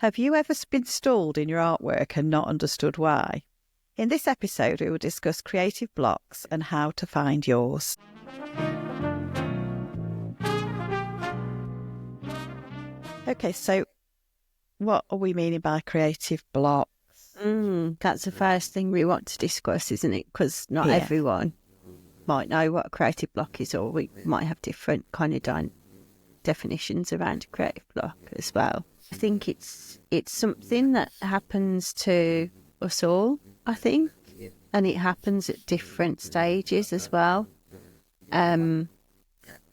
Have you ever been stalled in your artwork and not understood why? In this episode, we will discuss creative blocks and how to find yours. Okay, so what are we meaning by creative blocks? That's the first thing we want to discuss, isn't it? Because not everyone might know what a creative block is, or we might have different kind of definitions around a creative block as well. I think it's something that happens to us all, I think, and it happens at different stages as well. And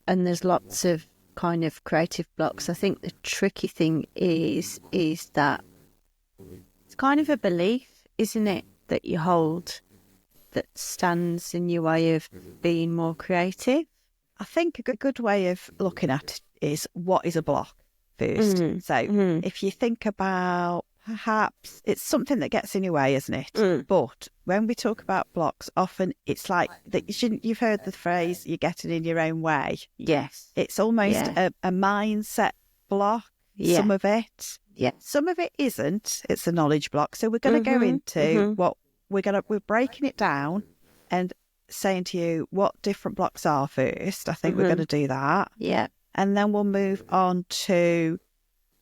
there's lots of kind of creative blocks. I think the tricky thing is that it's kind of a belief, isn't it, that you hold that stands in your way of being more creative. I think a good way of looking at it is, what is a block first? If you think about, perhaps it's something that gets in your way, isn't it? But when we talk about blocks, often it's like that. You've heard the phrase, you're getting in your own way. Yes. It's almost a mindset block, some of it. Yeah. Some of it isn't. It's a knowledge block. So we're going to go into what we're breaking it down and saying to you what different blocks are first. I think we're going to do that. Yeah. And then we'll move on to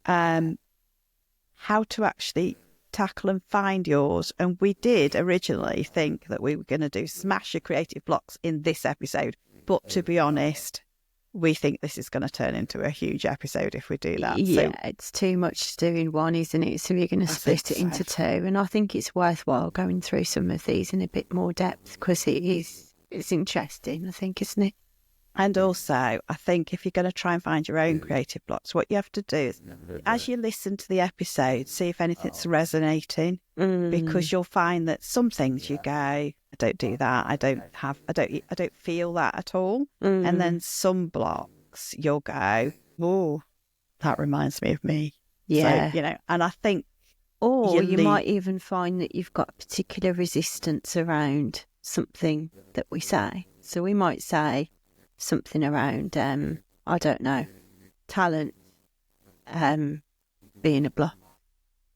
how to actually tackle and find yours. And we did originally think that we were going to do smash your creative blocks in this episode. But to be honest, we think this is going to turn into a huge episode if we do that. Yeah, so, it's too much to do in one, isn't it? So we're going to split it into two. And I think it's worthwhile going through some of these in a bit more depth, because it's interesting, I think, isn't it? And also, I think if you're going to try and find your own creative blocks, what you have to do is, as you listen to the episode, see if anything's resonating, because you'll find that some things you go, I don't do that, I don't feel that at all. And then some blocks you'll go, oh, that reminds me of me. Yeah. So, and I think, or you might even find that you've got a particular resistance around something that we say. So we might say something around, I don't know, talent being a block.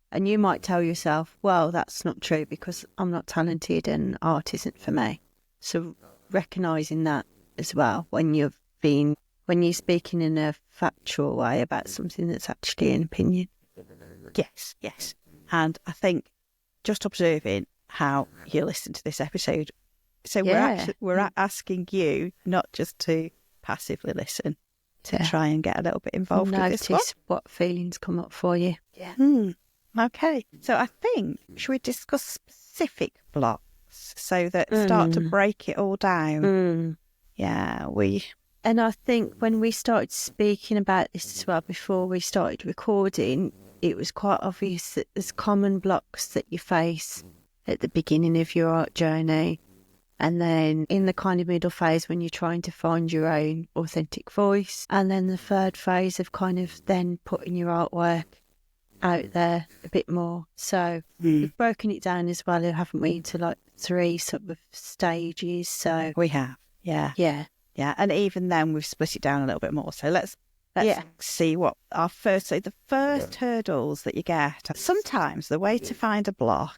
And you might tell yourself, well, that's not true because I'm not talented and art isn't for me. So recognising that as well when you're speaking in a factual way about something that's actually an opinion. Yes. And I think just observing how you listen to this episode. So we're asking you not just to passively listen, to try and get a little bit involved with this one. Notice what feelings come up for you. Yeah. Okay. So I think, should we discuss specific blocks so that start to break it all down? Yeah, And I think when we started speaking about this as well, before we started recording, it was quite obvious that there's common blocks that you face at the beginning of your art journey. And then in the kind of middle phase when you're trying to find your own authentic voice. And then the third phase of kind of then putting your artwork out there a bit more. So we've broken it down as well, haven't we, into like 3 sort of stages. So we have, yeah. And even then we've split it down a little bit more. So let's see what our the first hurdles that you get. Sometimes the way to find a block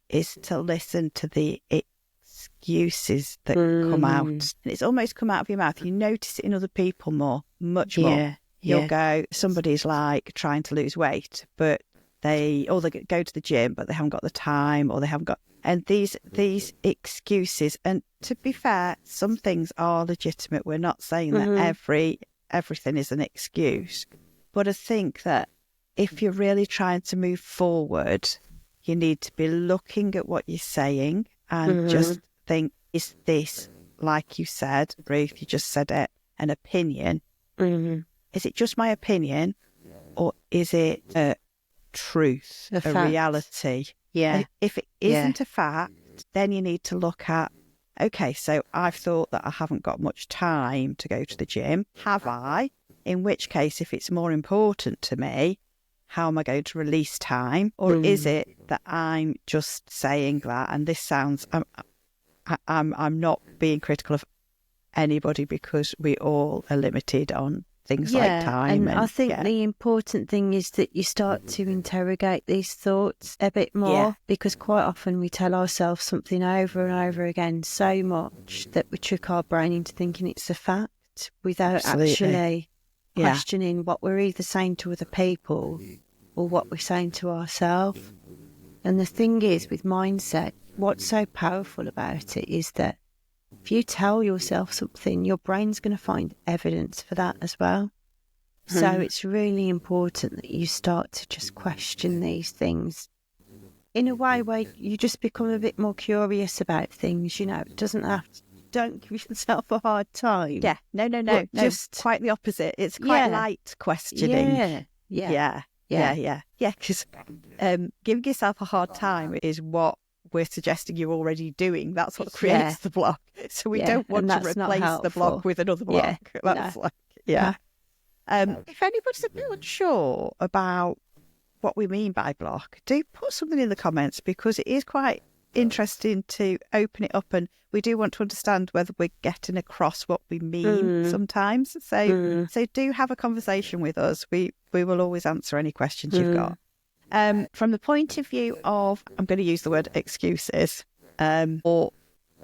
is to listen to the excuses that come out. And it's almost come out of your mouth. You notice it in other people much more. You'll go, somebody's like trying to lose weight, but they go to the gym, but they haven't got the time, or they haven't got, and these excuses. And to be fair, some things are legitimate. We're not saying that everything is an excuse, but I think that if you're really trying to move forward, you need to be looking at what you're saying and just think, is this, like you said, Ruth, you just said it, an opinion? Is it just my opinion, or is it a truth, a reality? Yeah. And if it isn't a fact, then you need to look at, okay, so I've thought that I haven't got much time to go to the gym. Have I? In which case, if it's more important to me, how am I going to release time? Or is it that I'm just saying that, and this sounds, I'm not being critical of anybody, because we all are limited on things like time. And I think the important thing is that you start to interrogate these thoughts a bit more, because quite often we tell ourselves something over and over again so much that we trick our brain into thinking it's a fact without actually questioning what we're either saying to other people or what we're saying to ourselves. And the thing is, with mindset, what's so powerful about it is that if you tell yourself something, your brain's going to find evidence for that as well. So it's really important that you start to just question these things in a way where you just become a bit more curious about things. You know, it doesn't have to, don't give yourself a hard time. Yeah, no. Just quite the opposite. It's quite light questioning. Yeah. Because giving yourself a hard time is what we're suggesting you're already doing. That's what creates the block. So we don't want to replace the block with another block. That's if anybody's a bit unsure about what we mean by block, do put something in the comments, because it is quite interesting to open it up, and we do want to understand whether we're getting across what we mean sometimes. So do have a conversation with us. We will always answer any questions you've got. From the point of view of, I'm going to use the word excuses, or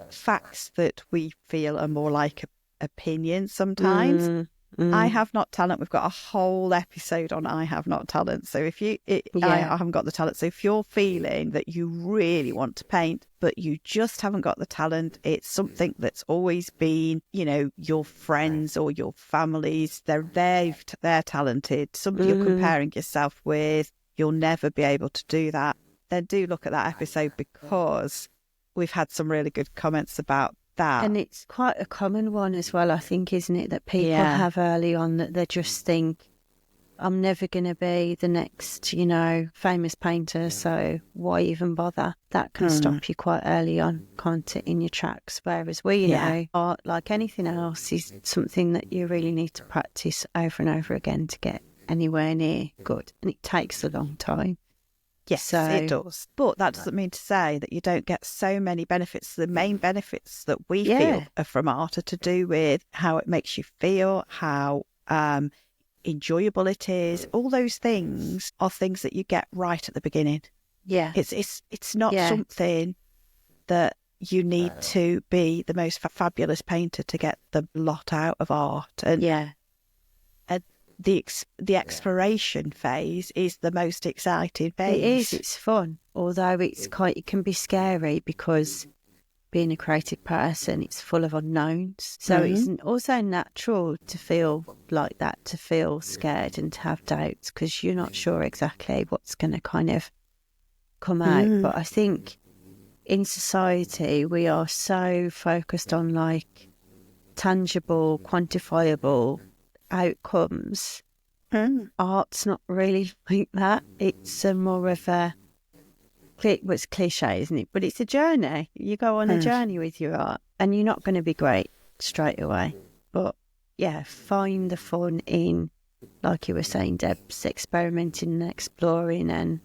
facts that we feel are more like opinions sometimes. I have not talent. We've got a whole episode on I have not talent. So if I haven't got the talent. So if you're feeling that you really want to paint, but you just haven't got the talent, it's something that's always been, you know, your friends or your families, they're talented. Somebody you're comparing yourself with, you'll never be able to do that. Then do look at that episode, because we've had some really good comments about that. And it's quite a common one as well, I think, isn't it? That people have early on, that they just think, I'm never going to be the next, you know, famous painter, so why even bother? That can stop you quite early on, can't it, in your tracks? Whereas we, you know, art, like anything else, is something that you really need to practice over and over again to get anywhere near good. And it takes a long time. Yes, it does. But that doesn't mean to say that you don't get so many benefits. The main benefits that we feel are from art are to do with how it makes you feel, how enjoyable it is. All those things are things that you get right at the beginning. Yeah. It's not something that you need to be the most fabulous painter to get the lot out of art. And the exploration phase is the most exciting phase. It is. It's fun, although it can be scary, because being a creative person, it's full of unknowns. So it's also natural to feel like that, to feel scared and to have doubts, because you're not sure exactly what's going to kind of come out. But I think in society we are so focused on like tangible, quantifiable outcomes. Art's not really like that. It's more of a, it's cliche, isn't it? But it's a journey. You go on a journey with your art, and you're not going to be great straight away. But yeah, find the fun in, like you were saying, Debs, experimenting and exploring, and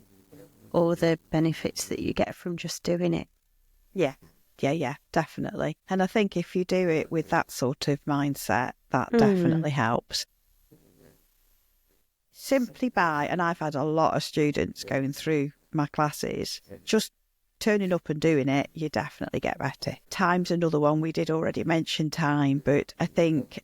all the benefits that you get from just doing it. Yeah, definitely. And I think if you do it with that sort of mindset, that definitely helps. Simply by, and I've had a lot of students going through my classes, just turning up and doing it, you definitely get better. Time's another one. We did already mention time, but I think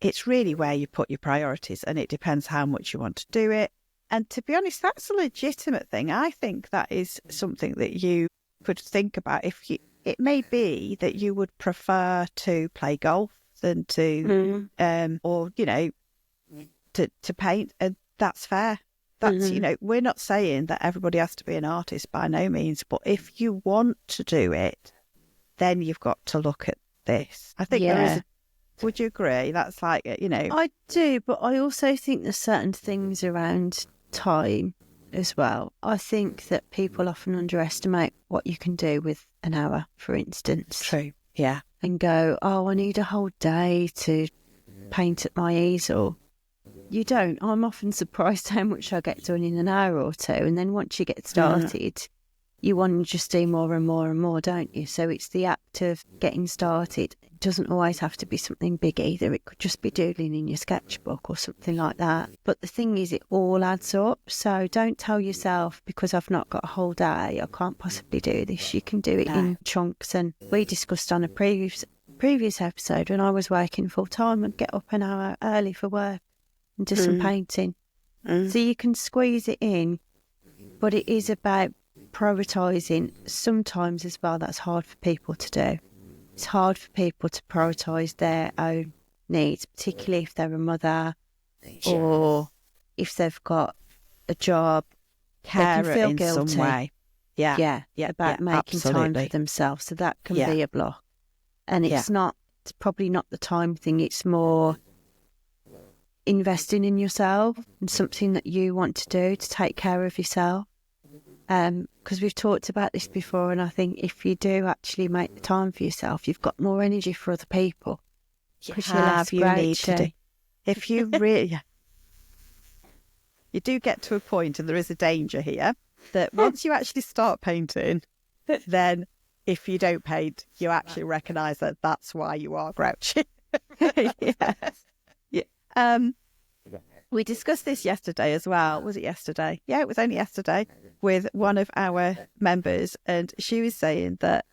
it's really where you put your priorities, and it depends how much you want to do it. And to be honest, that's a legitimate thing. I think that is something that you could think about. It may be that you would prefer to play golf than to, or, you know, to paint, and that's fair. That's, you know, we're not saying that everybody has to be an artist, by no means, but if you want to do it, then you've got to look at this. I think there is would you agree? That's like, you know. I do, but I also think there's certain things around time as well. I think that people often underestimate what you can do with an hour, for instance. True. Yeah. And go, oh, I need a whole day to paint at my easel. You don't. I'm often surprised how much I get done in an hour or two. And then once you get started, you want to just do more and more and more, don't you? So it's the act of getting started. It doesn't always have to be something big either. It could just be doodling in your sketchbook or something like that. But the thing is, it all adds up. So don't tell yourself, because I've not got a whole day, I can't possibly do this. You can do it in chunks. And we discussed on a previous episode, when I was working full time, I'd get up an hour early for work and do some painting. So you can squeeze it in, but it is about prioritising. Sometimes as well, that's hard for people to do. It's hard for people to prioritise their own needs, particularly if they're a mother or if they've got a job. Care they can feel in guilty. some way. About making time for themselves. So that can be a block. And it's probably not the time thing. It's more investing in yourself and something that you want to do to take care of yourself. Because we've talked about this before, and I think if you do actually make the time for yourself, you've got more energy for other people. You need to do. If you really, you do get to a point, and there is a danger here, that once you actually start painting, then if you don't paint, you actually recognise that that's why you are grouchy. We discussed this yesterday as well. Was it yesterday? Yeah, it was only yesterday, with one of our members, and she was saying that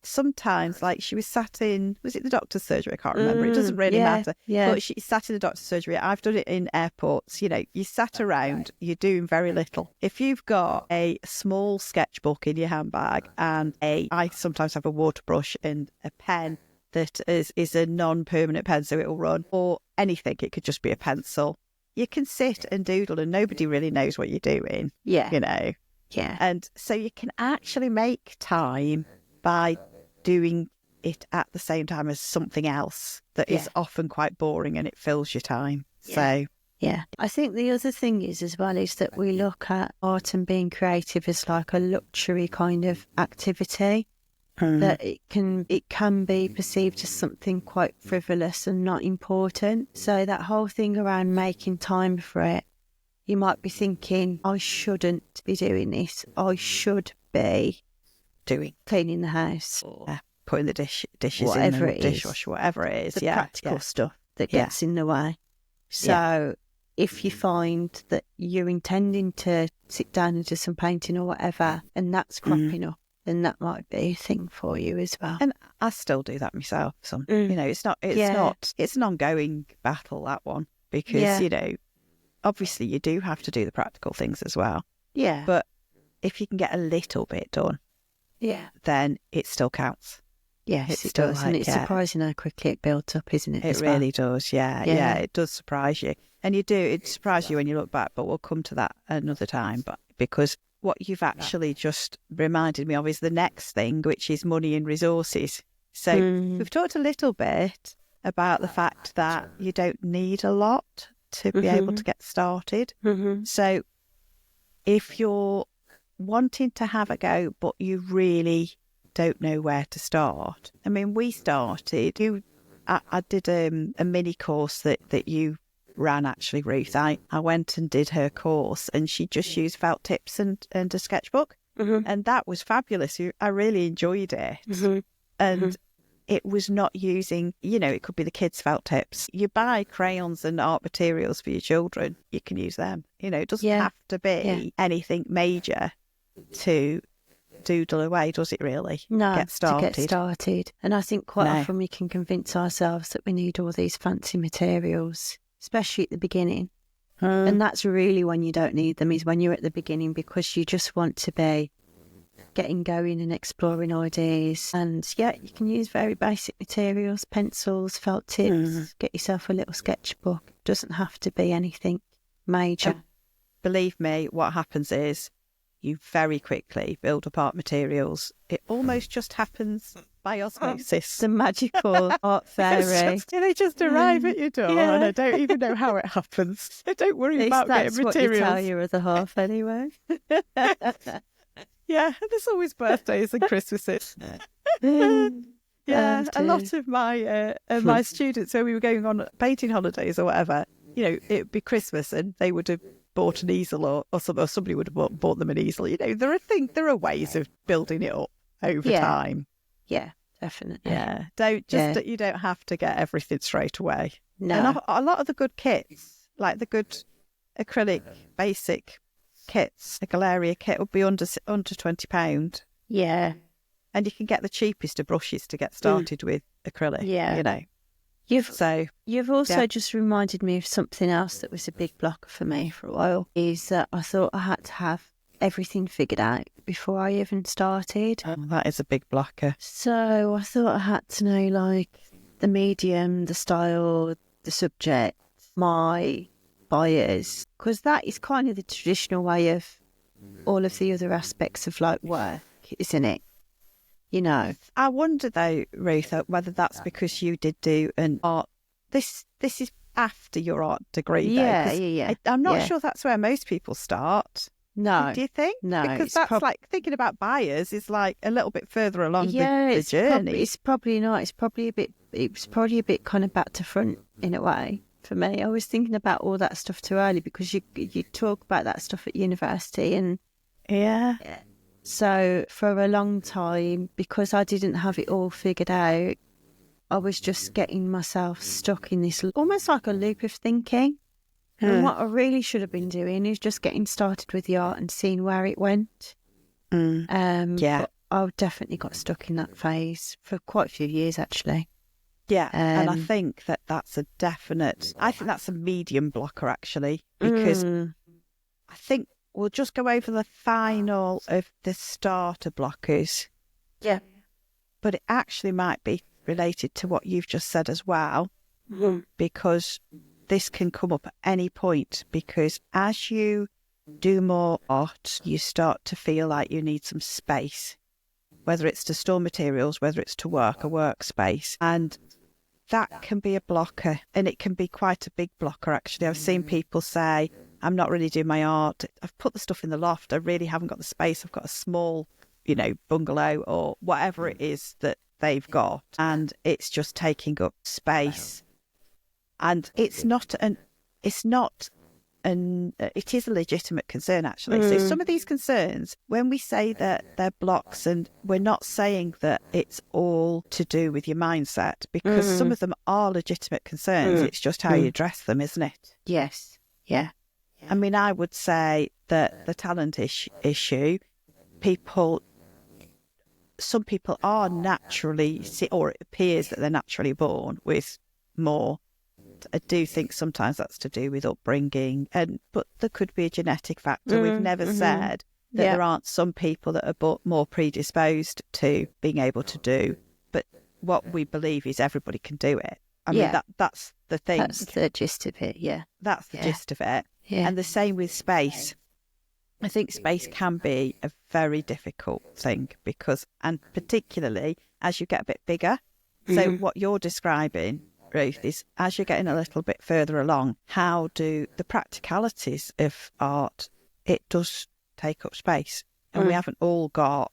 sometimes, like, she was sat in, was it the doctor's surgery? I can't remember. It doesn't really matter. Yeah. But she sat in the doctor's surgery. I've done it in airports. You know, you sat around, you're doing very little. If you've got a small sketchbook in your handbag and I sometimes have a water brush and a pen that is a non-permanent pen, so it'll run, or anything, it could just be a pencil. You can sit and doodle and nobody really knows what you're doing. Yeah. You know? Yeah. And so you can actually make time by doing it at the same time as something else that is often quite boring, and it fills your time. So I think the other thing is as well is that we look at art and being creative as like a luxury kind of activity. That it can be perceived as something quite frivolous and not important. So that whole thing around making time for it, you might be thinking, I shouldn't be doing this. I should be cleaning the house, or putting the dishes whatever in the dishwasher, whatever it is. The practical stuff that gets in the way. So if you find that you're intending to sit down and do some painting or whatever, and that's cropping up, then that might be a thing for you as well. And I still do that myself. You know, it's an ongoing battle, that one, because, you know, obviously you do have to do the practical things as well. Yeah. But if you can get a little bit done, then it still counts. Yes, it does. And it's surprising how quickly it builds up, isn't it? It really does, yeah. It does surprise you. And it surprises you when you look back, but we'll come to that another time. But because what you've actually just reminded me of is the next thing, which is money and resources. So we've talked a little bit about the fact that you don't need a lot to be able to get started. So if you're wanting to have a go, but you really don't know where to start. I mean, we started, I did a mini course that you ran, actually, Ruth. I went and did her course, and she just used felt tips and a sketchbook, and that was fabulous. I really enjoyed it. And it was not using, you know, it could be the kids' felt tips. You buy crayons and art materials for your children, you can use them. You know, it doesn't have to be anything major to doodle away, does it really? No, to get started. And I think quite often we can convince ourselves that we need all these fancy materials, especially at the beginning. And that's really when you don't need them, is when you're at the beginning, because you just want to be getting going and exploring ideas. And you can use very basic materials, pencils, felt tips, get yourself a little sketchbook. It doesn't have to be anything major. Believe me, what happens is you very quickly build up art materials. It almost just happens by osmosis. The magical art fairy. They just arrive at your door, and I don't even know how it happens. Don't worry about getting materials. That's what you tell your other half anyway. Yeah, there's always birthdays and Christmases. A lot of my students, when we were going on painting holidays or whatever, you know, it'd be Christmas and they would have bought an easel or somebody would have bought them an easel. You know, there are ways of building it up over time. Yeah, definitely. Yeah, you don't have to get everything straight away. No. And a lot of the good kits, like the good acrylic basic kits, a Galeria kit would be under £20. Yeah. And you can get the cheapest of brushes to get started with acrylic. Yeah. You know. You've also just reminded me of something else that was a big blocker for me for a while, is that I thought I had to have everything figured out before I even started. Oh, that is a big blocker. So I thought I had to know, like, the medium, the style, the subject, my buyers, because that is kind of the traditional way of all of the other aspects of, like, work, isn't it? You know. I wonder though, Ruth, whether that's because you did do an art. This is after your art degree, though. Yeah. I'm not sure that's where most people start. No. Do you think? No. Because that's like thinking about buyers is like a little bit further along the journey. It's probably not. It was probably a bit kind of back to front in a way for me. I was thinking about all that stuff too early, because you talk about that stuff at university and yeah. So for a long time, because I didn't have it all figured out, I was just getting myself stuck in this almost like a loop of thinking. And what I really should have been doing is just getting started with the art and seeing where it went. But I definitely got stuck in that phase for quite a few years, actually. Yeah, and I think that's a definite. I think that's a medium blocker, actually, because I think we'll just go over the final of the starter blockers. Yeah. But it actually might be related to what you've just said as well, because this can come up at any point, because as you do more art, you start to feel like you need some space, whether it's to store materials, whether it's to work, a workspace. And that can be a blocker, and it can be quite a big blocker, actually. I've seen people say, I'm not really doing my art. I've put the stuff in the loft. I really haven't got the space. I've got a small, bungalow or whatever it is that they've got, and it's just taking up space. And it is a legitimate concern, actually. So some of these concerns, when we say that they're blocks, and we're not saying that it's all to do with your mindset, because some of them are legitimate concerns. It's just how you address them, isn't it? Yes. Yeah. I mean, I would say that the talent issue, some people are naturally, or it appears that they're naturally born with more. I do think sometimes that's to do with upbringing, but there could be a genetic factor. We've never said that there aren't some people that are more predisposed to being able to do, but what we believe is everybody can do it. I mean, that's the thing. That's the gist of it, yeah. That's the gist of it. Yeah. And the same with space. I think space can be a very difficult thing, and particularly as you get a bit bigger. So what you're describing, Ruth, is as you're getting a little bit further along, how do the practicalities of art, it does take up space. And we haven't all got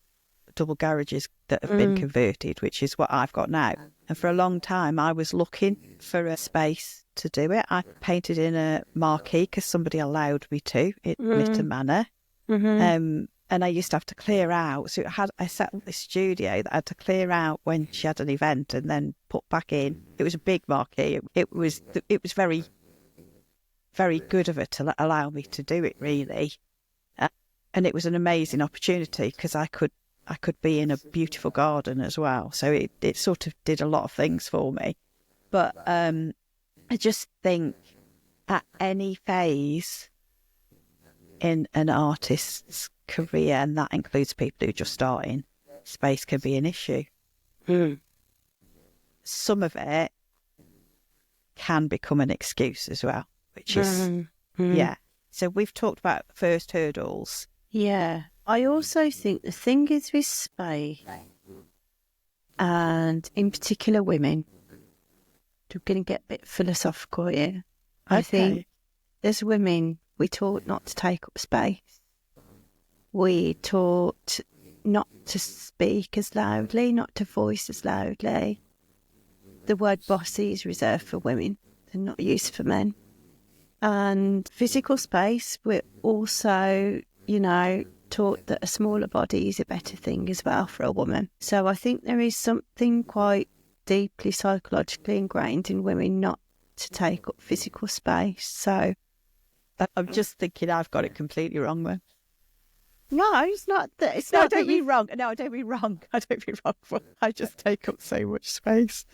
double garages that have been converted, which is what I've got now. And for a long time, I was looking for a space to do it. I painted in a marquee because somebody allowed me to at Little Manor. And I used to have to clear out. So I set up this studio that I had to clear out when she had an event and then put back in. It was a big marquee. It was very, very good of her to allow me to do it, really. And it was an amazing opportunity because I could be in a beautiful garden as well. So it sort of did a lot of things for me. But I just think at any phase in an artist's career, and that includes people who are just starting, space can be an issue. Some of it can become an excuse as well, which is, So we've talked about first hurdles. Yeah. I also think the thing is with space, and in particular women, I'm going to get a bit philosophical here. I think as women, we taught not to take up space. We taught not to speak as loudly, not to voice as loudly. The word bossy is reserved for women and not used for men. And physical space, we're also, taught that a smaller body is a better thing as well for a woman. So I think there is something quite deeply psychologically ingrained in women not to take up physical space. So I'm just thinking I've got it completely wrong then. no, it's not that. It's No, not don't be wrong. No, I don't be wrong. I don't be wrong. I just take up so much space.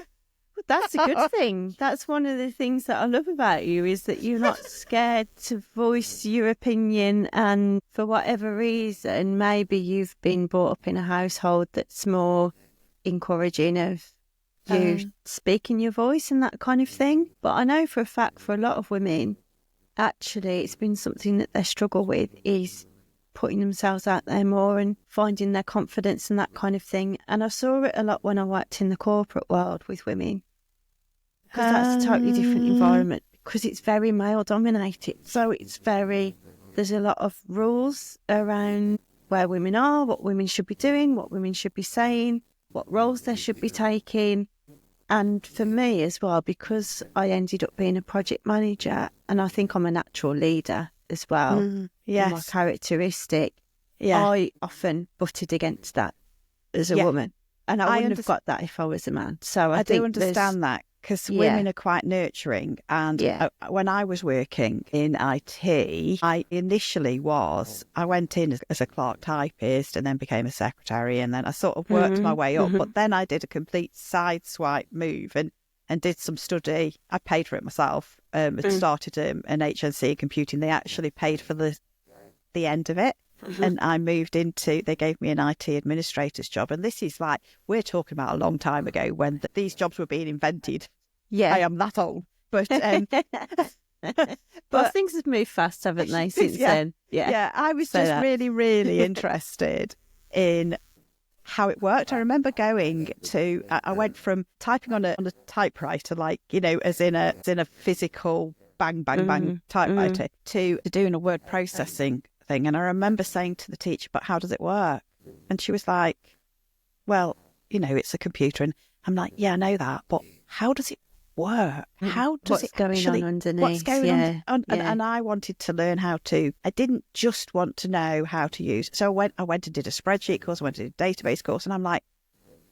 That's a good thing. That's one of the things that I love about you, is that you're not scared to voice your opinion. And for whatever reason, maybe you've been brought up in a household that's more encouraging of you speaking your voice and that kind of thing. But I know for a fact for a lot of women, actually, it's been something that they struggle with, is putting themselves out there more and finding their confidence and that kind of thing. And I saw it a lot when I worked in the corporate world with women, because that's a totally different environment, because it's very male dominated. So there's a lot of rules around where women are, what women should be doing, what women should be saying, what roles they should be taking. And for me as well, because I ended up being a project manager, and I think I'm a natural leader as well. Yes. My characteristic. Yeah. I often butted against that as a woman. And I wouldn't have got that if I was a man. So I think do understand that, because women are quite nurturing. And when I was working in IT, I went in as a clerk typist and then became a secretary. And then I sort of worked my way up. But then I did a complete sideswipe move and did some study. I paid for it myself. Started an HNC in computing. They actually paid for the end of it. And I moved they gave me an IT administrator's job. And this is we're talking about a long time ago when these jobs were being invented. Yeah. I am that old. But but things have moved fast, haven't they, since then? Yeah. Yeah, I was just really, really interested in how it worked. I remember I went from typing on a typewriter, as in a physical bang, bang, bang typewriter, to doing a word processing thing. And I remember saying to the teacher, but how does it work? And she was like, well, it's a computer. And I'm like, yeah, I know that, but how does it work? How does what's going on underneath? What's going on? And I wanted to learn I didn't just want to know how to use. So I went and did a spreadsheet course, I went and did a database course, and I'm like,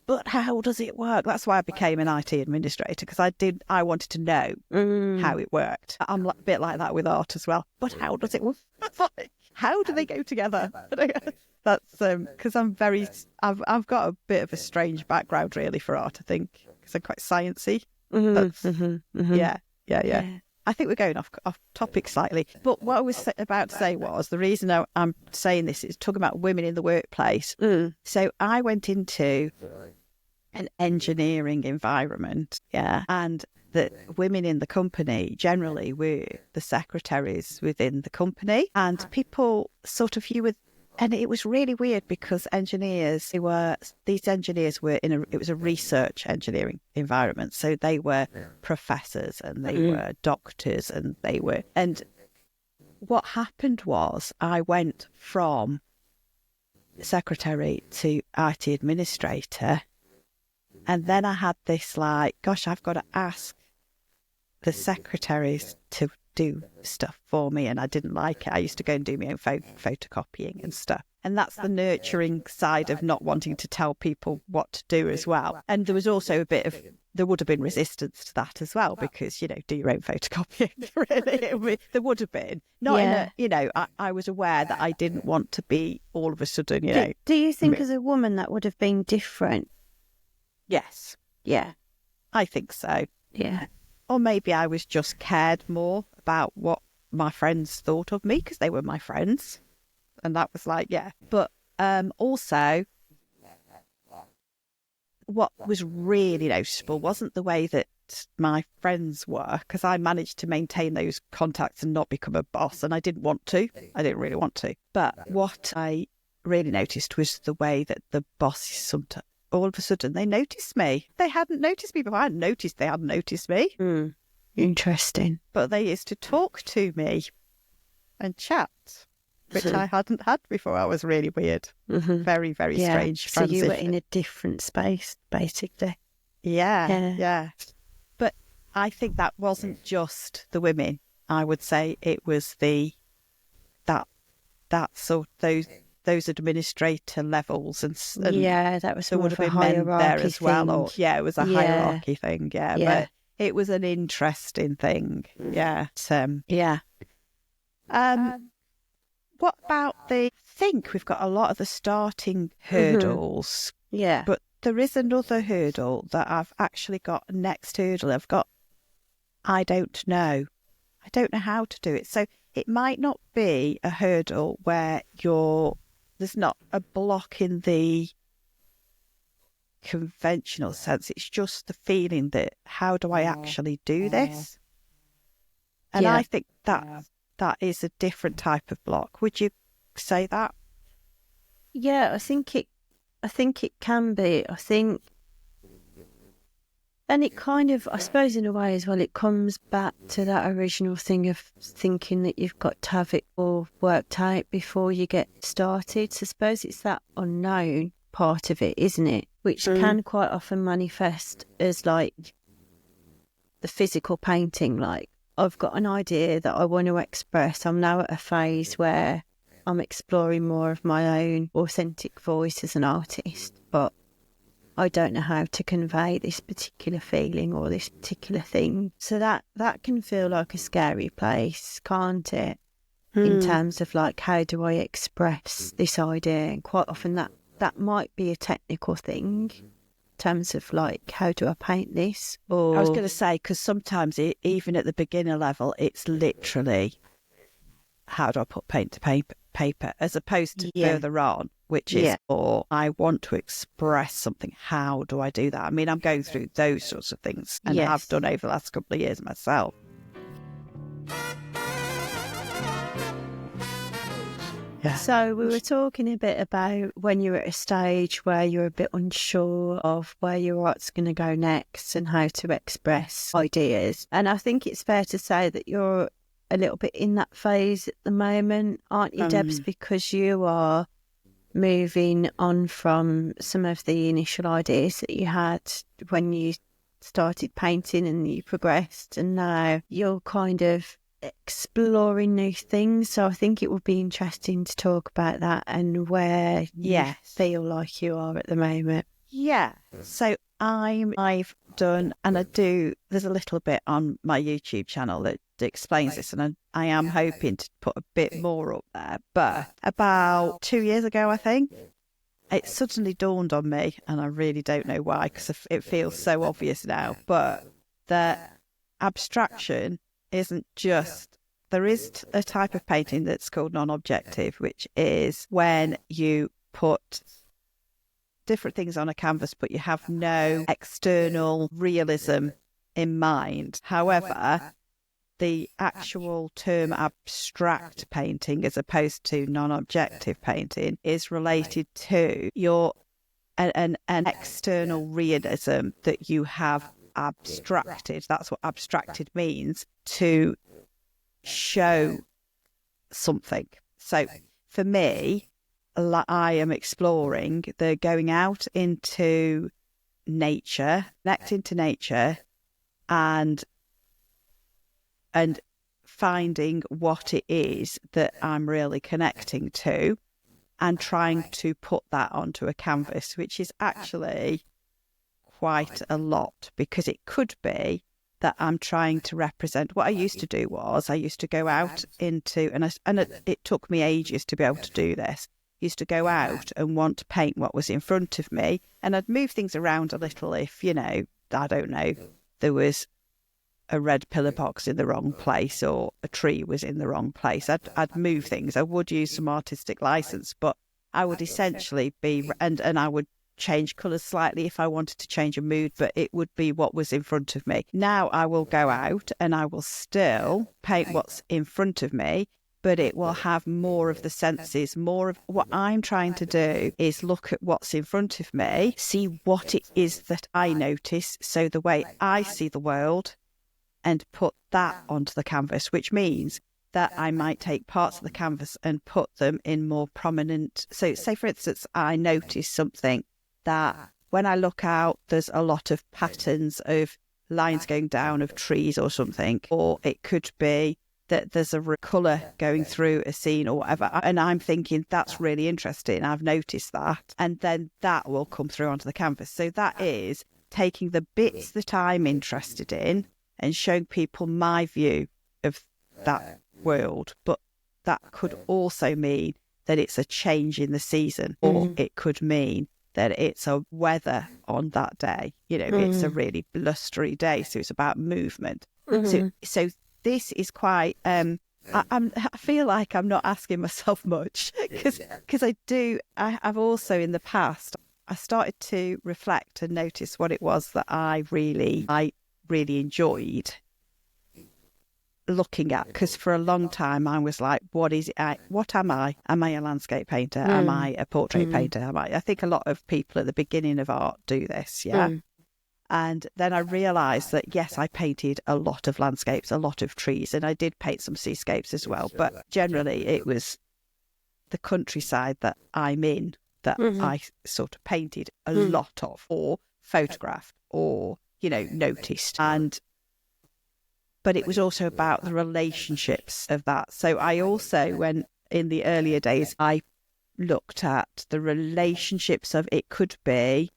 but how does it work? That's why I became an IT administrator, because I wanted to know how it worked. I'm a bit like that with art as well. But how does it work? How do they go together? That's because I've got a bit of a strange background really for art, I think, because I'm quite sciencey. Yeah. I think we're going off topic slightly. But what I was about to say was, the reason I'm saying this is talking about women in the workplace. So I went into an engineering environment, and the women in the company generally were the secretaries within the company, and people sort of and it was really weird, because these engineers were it was a research engineering environment. So they were professors and they were doctors and what happened was I went from secretary to IT administrator, and then I had this gosh, I've got to ask the secretaries to do stuff for me, and I didn't like it. I used to go and do my own photocopying and stuff. And that's the nurturing side of not wanting to tell people what to do as well. And there was also there would have been resistance to that as well, because, do your own photocopying. Really, there would have been. Not in I was aware that I didn't want to be all of a sudden, Do you think as a woman that would have been different? Yes. Yeah. I think so. Yeah. Or maybe I was just cared more about what my friends thought of me, because they were my friends. And that was But also, what was really noticeable wasn't the way that my friends were, because I managed to maintain those contacts and not become a boss. And I didn't want to. I didn't really want to. But what I really noticed was the way that the bosses sometimes, all of a sudden, they noticed me. They hadn't noticed me before. I hadn't noticed they hadn't noticed me. Interesting. But they used to talk to me and chat, which I hadn't had before. I was really weird. Very, very strange transition. So you were in a different space, basically. Yeah. But I think that wasn't just the women. I would say it was that sort those administrator levels and that was there more would of have a been men there hierarchy as well, thing. or it was a hierarchy thing, but it was an interesting thing, yeah. What about I think we've got a lot of the starting hurdles, but there is another hurdle that I've actually got. Next hurdle I've got, I don't know how to do it. So it might not be a hurdle where there's not a block in the conventional sense. It's just the feeling that, how do I actually do this? And I think that is a different type of block. Would you say that? Yeah, I think it can be. I think, and it kind of, I suppose in a way as well, it comes back to that original thing of thinking that you've got to have it all worked out before you get started. So I suppose it's that unknown part of it, isn't it? Which can quite often manifest as like the physical painting. Like, I've got an idea that I want to express. I'm now at a phase where I'm exploring more of my own authentic voice as an artist, but I don't know how to convey this particular feeling or this particular thing. So that can feel like a scary place, can't it? In terms of like, how do I express this idea? And quite often that might be a technical thing in terms of like, how do I paint this? Or I was going to say, because sometimes even at the beginner level, it's literally, how do I put paint to paper, as opposed to further on, which is, or I want to express something. How do I do that? I mean, I'm going through those sorts of things and have done over the last couple of years myself. So we were talking a bit about when you're at a stage where you're a bit unsure of where your art's going to go next and how to express ideas. And I think it's fair to say that you're a little bit in that phase at the moment, aren't you, Debs? Because you are moving on from some of the initial ideas that you had when you started painting and you progressed, and now you're kind of exploring new things. So I think it would be interesting to talk about that and where you feel like you are at the moment. Yeah. So I've done, and I do, there's a little bit on my YouTube channel that explains this, and I am hoping to put a bit more up there. But about 2 years ago, I think, it suddenly dawned on me, and I really don't know why, because it feels so obvious now, but that abstraction isn't just, there is a type of painting that's called non-objective, which is when you put different things on a canvas, but you have no external realism in mind. However, the actual term abstract painting, as opposed to non-objective painting, is related to an external realism that you have abstracted. That's what abstracted means, to show something. So for me, I am exploring the going out into nature, connecting to nature, and finding what it is that I'm really connecting to, and trying to put that onto a canvas, which is actually quite a lot, because it could be that I'm trying to represent. What I used to do was I used to go out into, and it took me ages to be able to do this. I used to go out and want to paint what was in front of me, and I'd move things around a little if, I don't know, there was a red pillar box in the wrong place or a tree was in the wrong place. I'd move things. I would use some artistic license, but I would essentially be, and I would change colours slightly if I wanted to change a mood, but it would be what was in front of me. Now I will go out and I will still paint what's in front of me, but it will have more of the senses. More of what I'm trying to do is look at what's in front of me, see what it is that I notice, so the way I see the world, and put that onto the canvas, which means that I might take parts of the canvas and put them in more prominent. So say, for instance, I notice something that when I look out, there's a lot of patterns of lines going down of trees or something, or it could be that there's a colour going through a scene or whatever. And I'm thinking, that's really interesting. I've noticed that. And then that will come through onto the canvas. So that is taking the bits that I'm interested in and showing people my view of that world. But that could also mean that it's a change in the season, or it could mean that it's a weather on that day. You know, it's a really blustery day. So it's about movement. So this is quite, I feel like I'm not asking myself much because I've also in the past, I started to reflect and notice what it was that I really enjoyed looking at, because for a long time I was like, what is it? What am I? Am I a landscape painter? Am I a portrait painter? I think a lot of people at the beginning of art do this, yeah. And then I realised that, yes, I painted a lot of landscapes, a lot of trees, and I did paint some seascapes as well. But generally it was the countryside that I'm in that I sort of painted a lot of, or photographed, or, you know, noticed. But it was also about the relationships of that. So I also, when in the earlier days, I looked at the relationships of, it could be,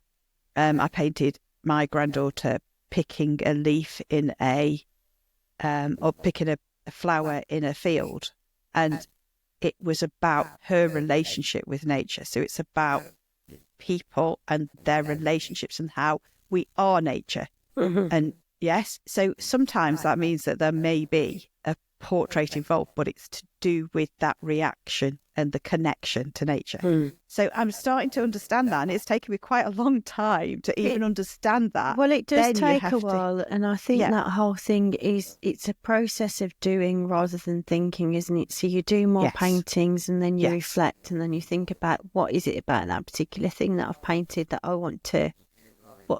I painted my granddaughter picking a leaf in or picking a flower in a field. And it was about her relationship with nature. So it's about people and their relationships and how we are nature. And yes, so sometimes that means that there may be a portrait involved, but it's to do with that reaction and the connection to nature. So I'm starting to understand that, and it's taken me quite a long time to even understand that. Well, it does take a while, and I think that whole thing it's a process of doing rather than thinking, isn't it? So you do more paintings, and then you reflect, and then you think about, what is it about that particular thing that I've painted that I want to...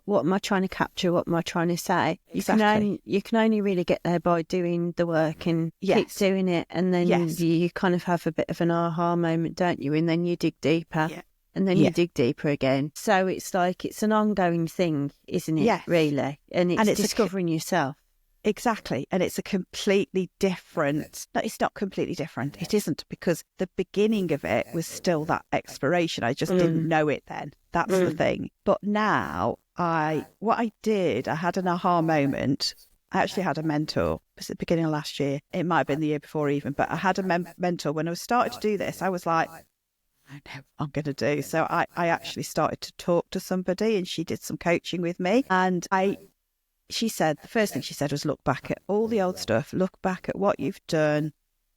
What am I trying to capture? What am I trying to say? Exactly. You can only really get there by doing the work and keep doing it, and then you kind of have a bit of an aha moment, don't you? And then you dig deeper, and then you dig deeper again. So it's like, it's an ongoing thing, isn't it? Yes. Really, and it's discovering yourself. Exactly. And it's a completely different... No, it's not completely different. It isn't, because the beginning of it was still that exploration. I just didn't know it then. That's the thing. But now I had an aha moment. I actually had a mentor. It was at the beginning of last year. It might have been the year before even, but I had a mentor. When I started to do this, I was like, I know what I'm going to do. So I actually started to talk to somebody, and she did some coaching with me. And she said, the first thing she said was, look back at all the old stuff, look back at what you've done,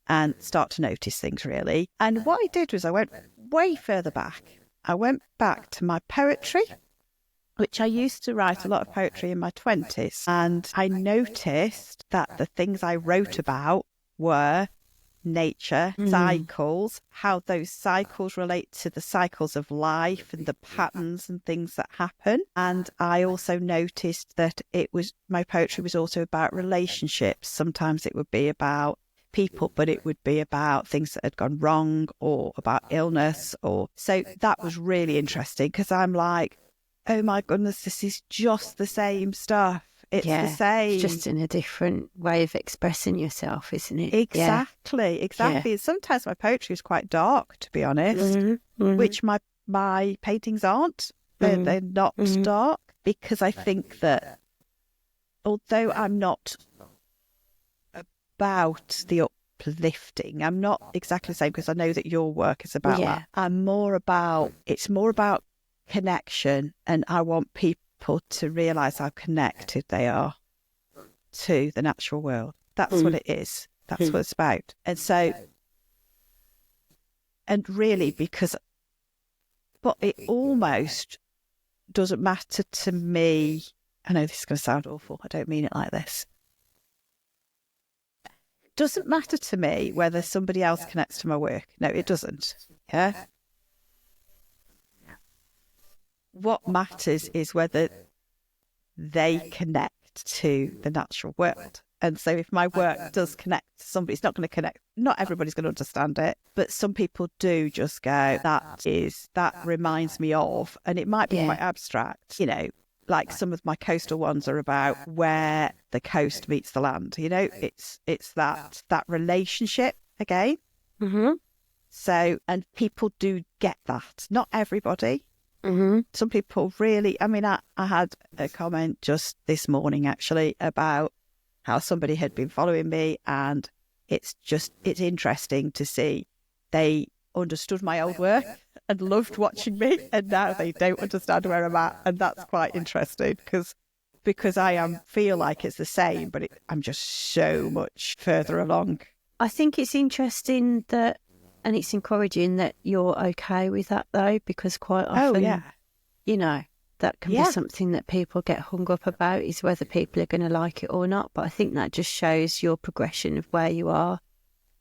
and start to notice things, really. And what I did was I went way further back. I went back to my poetry, which I used to write a lot of poetry in my 20s. And I noticed that the things I wrote about were nature, cycles, how those cycles relate to the cycles of life and the patterns and things that happen. And I also noticed that my poetry was also about relationships. Sometimes it would be about people, but it would be about things that had gone wrong, or about illness. So that was really interesting, because I'm like, oh my goodness, this is just the same stuff. It's the same. It's just in a different way of expressing yourself, isn't it? Exactly. Yeah. Sometimes my poetry is quite dark, to be honest, which my paintings aren't. They're not dark, because I think that although I'm not about the uplifting, I'm not exactly the same, because I know that your work is about that. It's more about connection, and I want people to realise how connected they are to the natural world. That's what it is. That's what it's about. And so, and really, but it almost doesn't matter to me. I know this is going to sound awful. I don't mean it like this. It doesn't matter to me whether somebody else connects to my work. No, it doesn't. Yeah. What matters is whether they connect to the natural world. And so if my work does connect to somebody, it's not going to connect. Not everybody's going to understand it, but some people do just go, that reminds me of, and it might be quite abstract, like some of my coastal ones are about where the coast meets the land. You know, it's that relationship again. Mm-hmm. So, and people do get that. Not everybody. Mm-hmm. Some people really, I mean, I had a comment just this morning actually about how somebody had been following me, and it's interesting to see they understood my old work and loved watching me, and now they don't understand where I'm at, and that's quite interesting because I feel like it's the same, but I'm just so much further along. I think it's interesting that, and it's encouraging that you're okay with that though, because quite often, you know, that can be something that people get hung up about, is whether people are going to like it or not. But I think that just shows your progression of where you are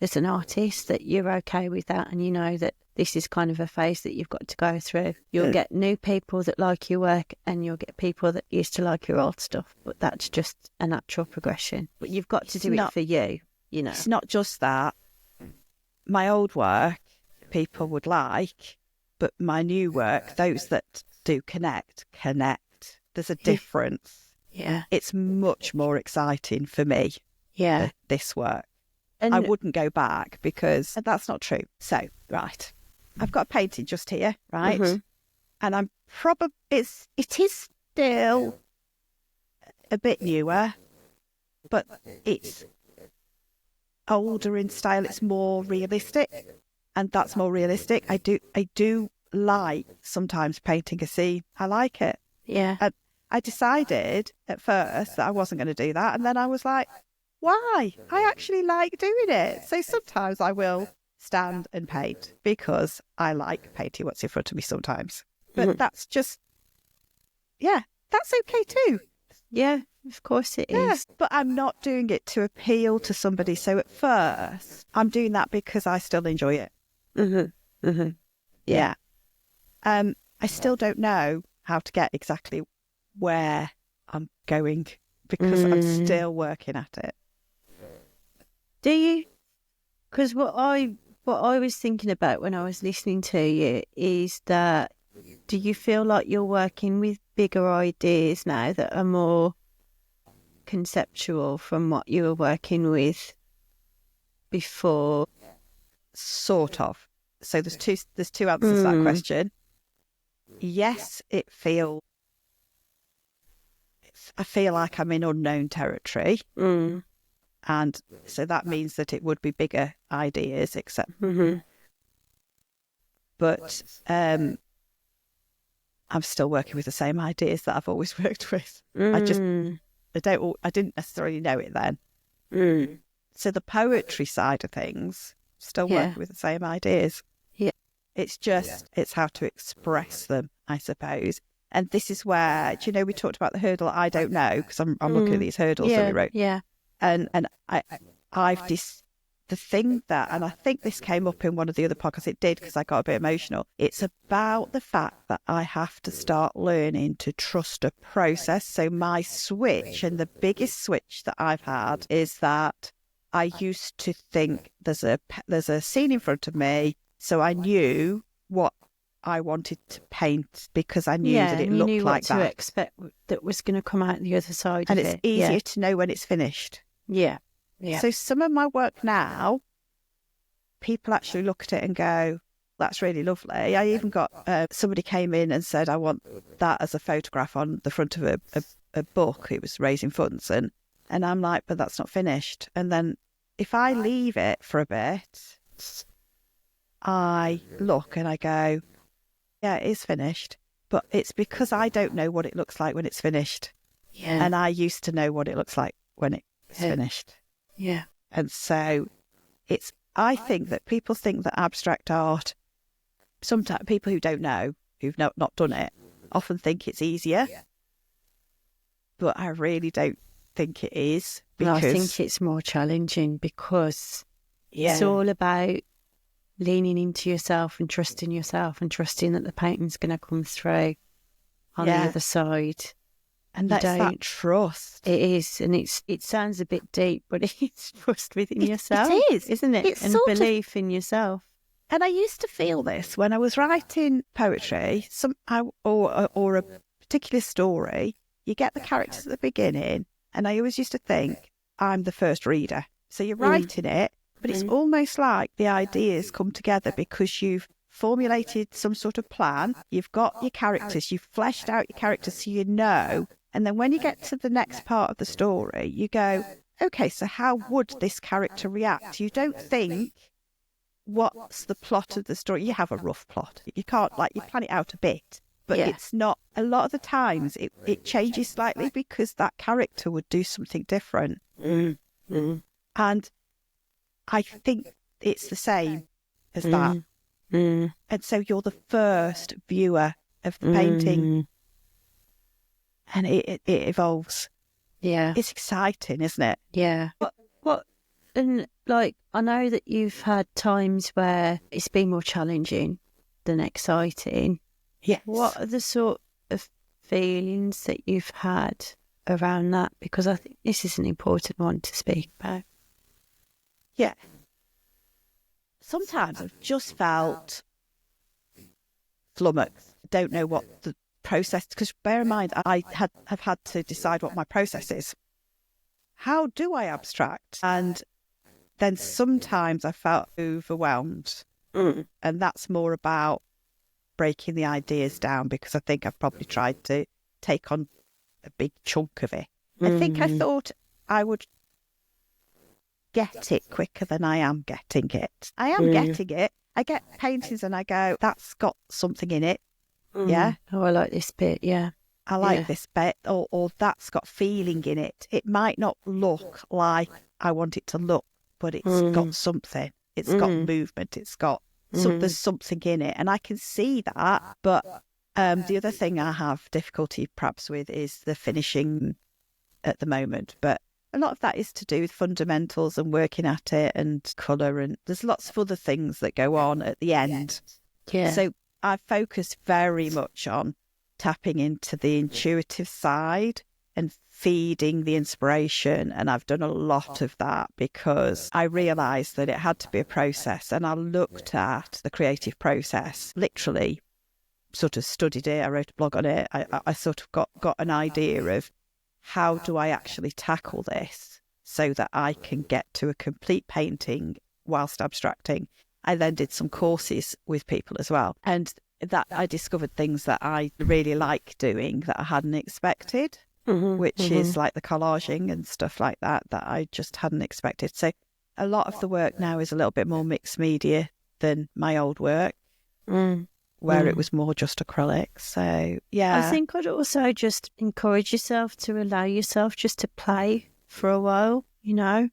as an artist, that you're okay with that, and you know that this is kind of a phase that you've got to go through. You'll get new people that like your work, and you'll get people that used to like your old stuff, but that's just a natural progression. But you've got to do it for you, you know. It's not just that. My old work, people would like, but my new work, those that do connect. There's a difference. Yeah. It's much more exciting for me, this work. And I wouldn't go back because that's not true. So, right, I've got a painting just here, right? Mm-hmm. And I'm it is still a bit newer, but it's older in style. It's more realistic, and that's more realistic. I do like sometimes painting a scene. I like it. Yeah. And I decided at first that I wasn't going to do that, and then I was like, why? I actually like doing it. So sometimes I will stand and paint because I like painting what's in front of me sometimes. But that's just, that's okay too. Yeah, of course it is. But I'm not doing it to appeal to somebody. So at first, I'm doing that because I still enjoy it. Mm-hmm. Mm-hmm. Yeah. I still don't know how to get exactly where I'm going because I'm still working at it. Do you? Because what I was thinking about when I was listening to you is that, do you feel like you're working with bigger ideas now that are more conceptual from what you were working with before? Sort of. So there's two answers to that question. Yes, I feel like I'm in unknown territory. And so that means that it would be bigger ideas, except. But I'm still working with the same ideas that I've always worked with. I didn't necessarily know it then. So the poetry side of things, still working with the same ideas. Yeah. It's how to express them, I suppose. And this is where, do you know, we talked about the hurdle I don't know, because I'm looking at these hurdles that we wrote. Yeah. And the thing that, and I think this came up in one of the other podcasts, it did because I got a bit emotional. It's about the fact that I have to start learning to trust a process. So my switch, and the biggest switch that I've had, is that I used to think there's a scene in front of me, so I knew what I wanted to paint because I knew that it looked like that. You knew what to expect that was going to come out the other side of it. And it's easier to know when it's finished. Yeah. Yeah. So some of my work now, people actually look at it and go, that's really lovely. I even got somebody came in and said, I want that as a photograph on the front of a book. It was raising funds. And I'm like, but that's not finished. And then if I leave it for a bit, I look and I go, yeah, it is finished. But it's because I don't know what it looks like when it's finished. Yeah. And I used to know what it looks like when it's finished. Yeah. And so I think that people think that abstract art, sometimes people who don't know, who've not done it, often think it's easier. But I really don't think it is. Because I think it's more challenging because it's all about leaning into yourself and trusting that the painting's going to come through on the other side. And that's that trust. It is, and it sounds a bit deep, but it's trust within yourself. It is, isn't it? It's and belief in yourself. And I used to feel this when I was writing poetry, or a particular story, you get the characters at the beginning, and I always used to think, I'm the first reader. So you're writing it, but it's almost like the ideas come together because you've formulated some sort of plan, you've got your characters, you've fleshed out your characters so you know, and then when you get to the next part of the story, you go, okay, so how would this character react? You don't think, what's the plot of the story? You have a rough plot. You can't, like, you plan it out a bit, but it's not, a lot of the times it changes slightly because that character would do something different. And I think it's the same as that. And so you're the first viewer of the painting, and it evolves. Yeah. It's exciting, isn't it? Yeah. And like, I know that you've had times where it's been more challenging than exciting. Yes. What are the sort of feelings that you've had around that? Because I think this is an important one to speak about. Yeah. Sometimes I've just felt flummoxed. Don't know what the process, because bear in mind, have had to decide what my process is. How do I abstract? And then sometimes I felt overwhelmed. And that's more about breaking the ideas down, because I think I've probably tried to take on a big chunk of it. I think I thought I would get it quicker than I am getting it. I am getting it. I get paintings and I go, that's got something in it. Yeah. Oh, I like this bit. Yeah. I like this bit, or that's got feeling in it. It might not look like I want it to look, but it's got something. It's got movement. It's got there's something in it, and I can see that. But the other thing I have difficulty perhaps with is the finishing at the moment. But a lot of that is to do with fundamentals and working at it and colour, and there's lots of other things that go on at the end. Yeah. So I focus very much on tapping into the intuitive side and feeding the inspiration. And I've done a lot of that because I realised that it had to be a process. And I looked at the creative process, literally sort of studied it. I wrote a blog on it. I sort of got an idea of how do I actually tackle this so that I can get to a complete painting whilst abstracting. I then did some courses with people as well. And that I discovered things that I really like doing that I hadn't expected, which is like the collaging and stuff like that I just hadn't expected. So a lot of the work now is a little bit more mixed media than my old work, where it was more just acrylic. So, yeah. I think I'd also just encourage yourself to allow yourself just to play for a while, you know.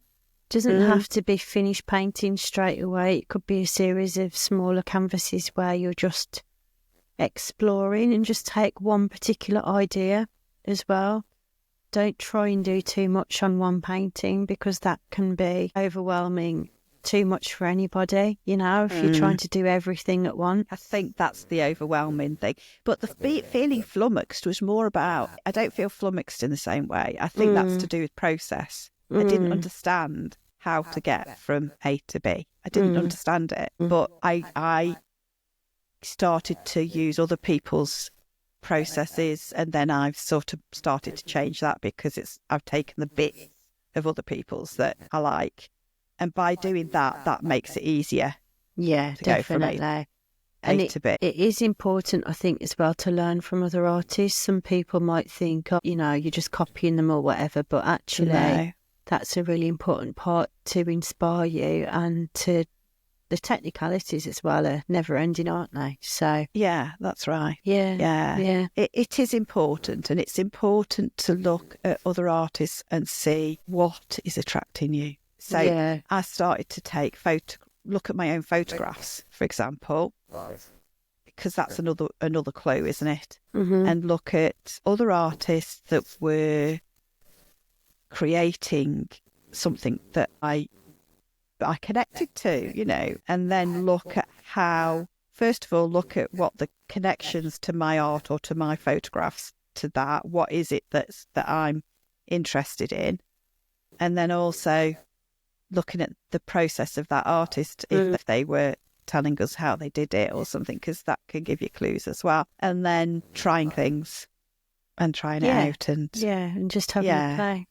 Doesn't have to be finished painting straight away. It could be a series of smaller canvases where you're just exploring and just take one particular idea as well. Don't try and do too much on one painting because that can be overwhelming, too much for anybody, you know, if you're trying to do everything at once. I think that's the overwhelming thing. But the feeling flummoxed was more about, I don't feel flummoxed in the same way. I think that's to do with process. I didn't understand how to get from A to B. I didn't understand it, but I started to use other people's processes, and then I've sort of started to change that because I've taken the bits of other people's that I like, and by doing that, that makes it easier. Yeah, to definitely. Go from And A to B. It is important, I think, as well, to learn from other artists. Some people might think, oh, you know, you're just copying them or whatever, but actually, No. that's a really important part to inspire you, and to the technicalities as well are never ending, aren't they? So Yeah, that's right. yeah. It is important, and it's important to look at other artists and see what is attracting you. So I started to look at my own photographs, for example, because that's another clue, isn't it? And look at other artists that were creating something that I connected to, you know, and then look at first of all, look at what the connections to my art or to my photographs to that. What is it that I'm interested in? And then also looking at the process of that artist, if they were telling us how they did it or something, because that can give you clues as well. And then trying things and trying it out. And and just having a play.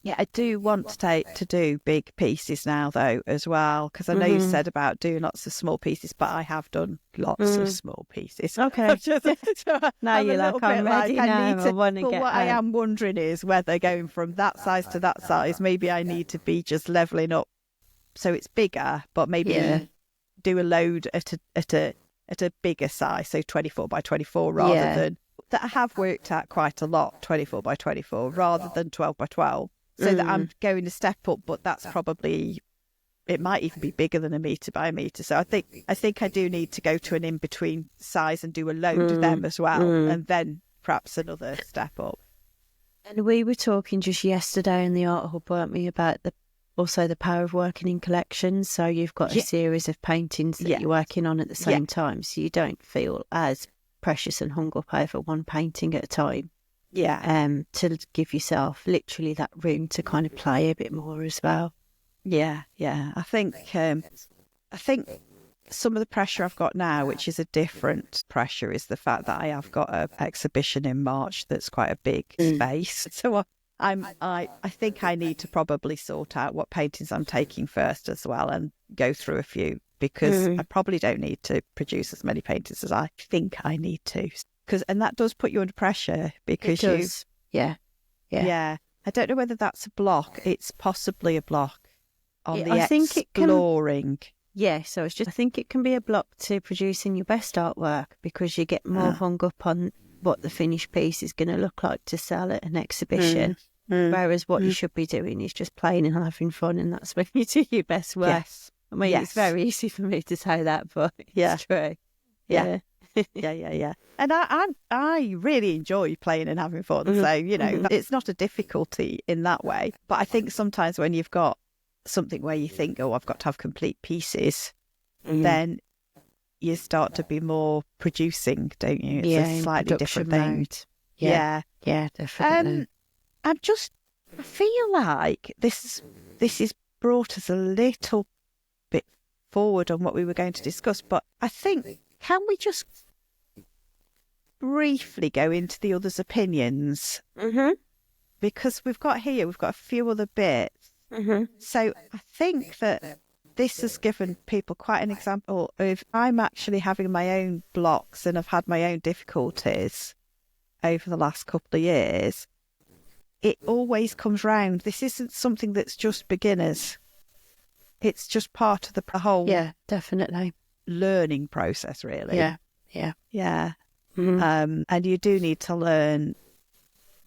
Yeah, I do want to do big pieces now, though, as well, because I know you said about doing lots of small pieces, but I have done lots of small pieces. Okay. So now you're like, I'm ready now. I want to but get what out. I am wondering is whether going from that size to that size, maybe I need to be just levelling up so it's bigger, but maybe do a load at a bigger size, so 24 by 24 rather than that. I have worked at quite a lot, 24 by 24 rather than 12 by 12. So that I'm going to step up, but that's probably, it might even be bigger than a metre by a metre. So I think I do need to go to an in-between size and do a load of them as well, and then perhaps another step up. And we were talking just yesterday in the Art Hub, weren't we, about also the power of working in collections. So you've got a series of paintings that you're working on at the same time, so you don't feel as precious and hung up over one painting at a time. To give yourself literally that room to kind of play a bit more as well. I think some of the pressure I've got now, which is a different pressure, is the fact that I have got an exhibition in March that's quite a big space. So I think I need to probably sort out what paintings I'm taking first as well, and go through a few, because I probably don't need to produce as many paintings as I think I need to. And that does put you under pressure, because I don't know whether that's a block. It's possibly a block on the exploring. So I think it can be a block to producing your best artwork, because you get more hung up on what the finished piece is going to look like to sell at an exhibition. Whereas what you should be doing is just playing and having fun, and that's when you do your best work. I mean, it's very easy for me to say that, but it's true. And I really enjoy playing and having fun. So, it's not a difficulty in that way. But I think sometimes when you've got something where you think, oh, I've got to have complete pieces, then you start to be more producing, don't you? It's a slightly different thing. Mode. Yeah, definitely. I feel like this has brought us a little bit forward on what we were going to discuss, but I think, can we just briefly go into the others' opinions? Because we've got a few other bits. So I think that this has given people quite an example of, I'm actually having my own blocks and I've had my own difficulties over the last couple of years. It always comes round. This isn't something that's just beginners. It's just part of the whole definitely learning process, really. Mm-hmm. And you do need to learn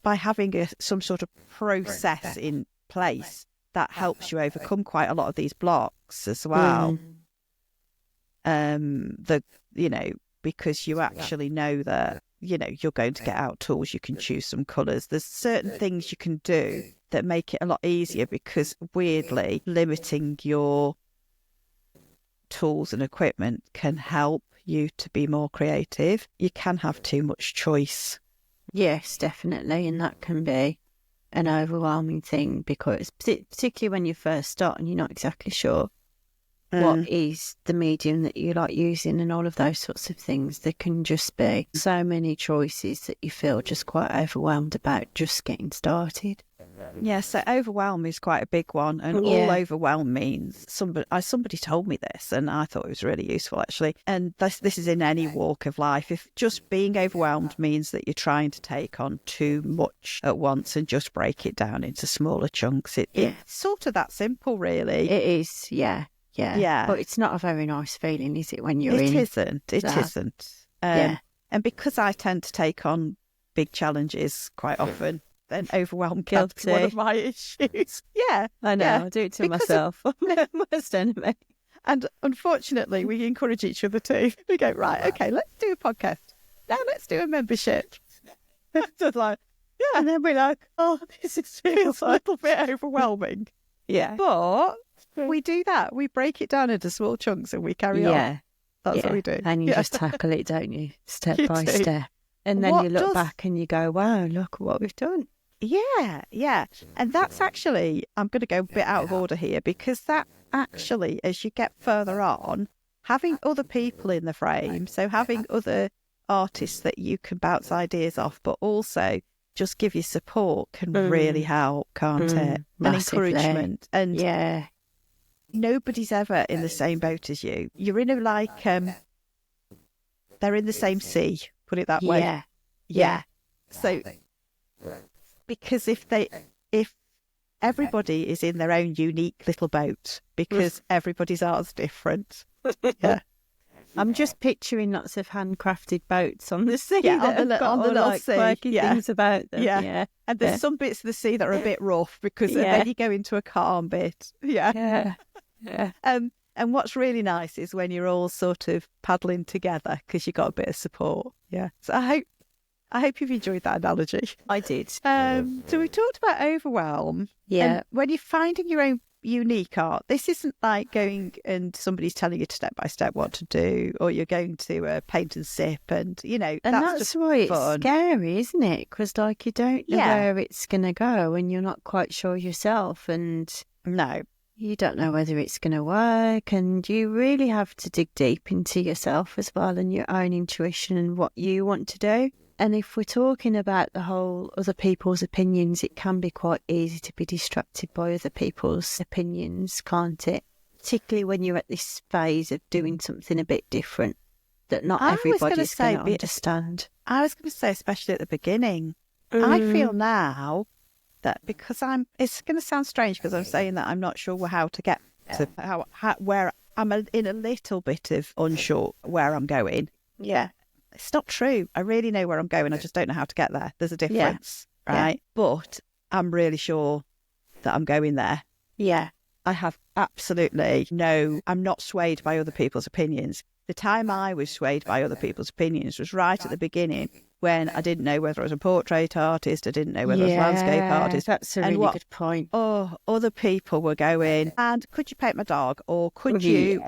by having some sort of process in place that helps you overcome quite a lot of these blocks as well. Because you actually know that, you're going to get out tools, you can choose some colours. There's certain things you can do that make it a lot easier, because weirdly, limiting your tools and equipment can help you to be more creative. You can have too much choice. Yes, definitely. And that can be an overwhelming thing, because particularly when you first start and you're not exactly sure what is the medium that you like using and all of those sorts of things, there can just be so many choices that you feel just quite overwhelmed about just getting started. Yeah, so overwhelm is quite a big one, and all overwhelm means somebody told me this, and I thought it was really useful actually. And this is in any walk of life. If just being overwhelmed means that you're trying to take on too much at once and just break it down into smaller chunks, it's sort of that simple, really. It is, yeah. But it's not a very nice feeling, is it, when you're in? It isn't. And because I tend to take on big challenges quite often, then overwhelm can be one of my issues. I know. I do it to myself. I'm my worst enemy. And unfortunately, we encourage each other too. We go, right, okay, let's do a podcast. Now let's do a membership. Just like, and then we're like, oh, this feels a little bit overwhelming. But we do that. We break it down into small chunks and we carry on. That's what we do. And you just tackle it, don't you? Step by step. And then you look back and you go, wow, look what we've done. Yeah. And that's actually, I'm going to go a bit out of order here, because that actually, as you get further on, having other people in the frame, so having other artists that you can bounce ideas off, but also just give you support can really help, can't it? Massively. And encouragement. And nobody's ever in the same boat as you. You're in they're in the same sea, put it that way. Yeah. So, because if everybody is in their own unique little boat, because everybody's art's different. Yeah. I'm just picturing lots of handcrafted boats on the sea Yeah, that on the got all, little like, sea. quirky things about them. Yeah. And there's some bits of the sea that are a bit rough because then you go into a calm bit. Yeah. And what's really nice is when you're all sort of paddling together because you've got a bit of support. Yeah. So I hope you've enjoyed that analogy. I did. So we talked about overwhelm. Yeah. And when you're finding your own unique art, this isn't like going and somebody's telling you step by step what to do, or you're going to paint and sip, and that's just why it's fun. Scary, isn't it? Because like you don't know where it's going to go, and you're not quite sure yourself, and no, you don't know whether it's going to work, and you really have to dig deep into yourself as well, and your own intuition and what you want to do. And if we're talking about the whole other people's opinions, it can be quite easy to be distracted by other people's opinions, can't it? Particularly when you're at this phase of doing something a bit different that not everybody's going to understand. I was going to say, especially at the beginning, I feel now that because it's going to sound strange because I'm saying that I'm not sure how to get to where I'm in a little bit of unsure where I'm going. Yeah. It's not true. I really know where I'm going. I just don't know how to get there. There's a difference, right? But I'm really sure that I'm going there. Yeah. I have absolutely I'm not swayed by other people's opinions. The time I was swayed by other people's opinions was right at the beginning when I didn't know whether I was a portrait artist. I didn't know whether I was a landscape artist. That's a really good point. Oh, other people were going, and could you paint my dog? Or could you...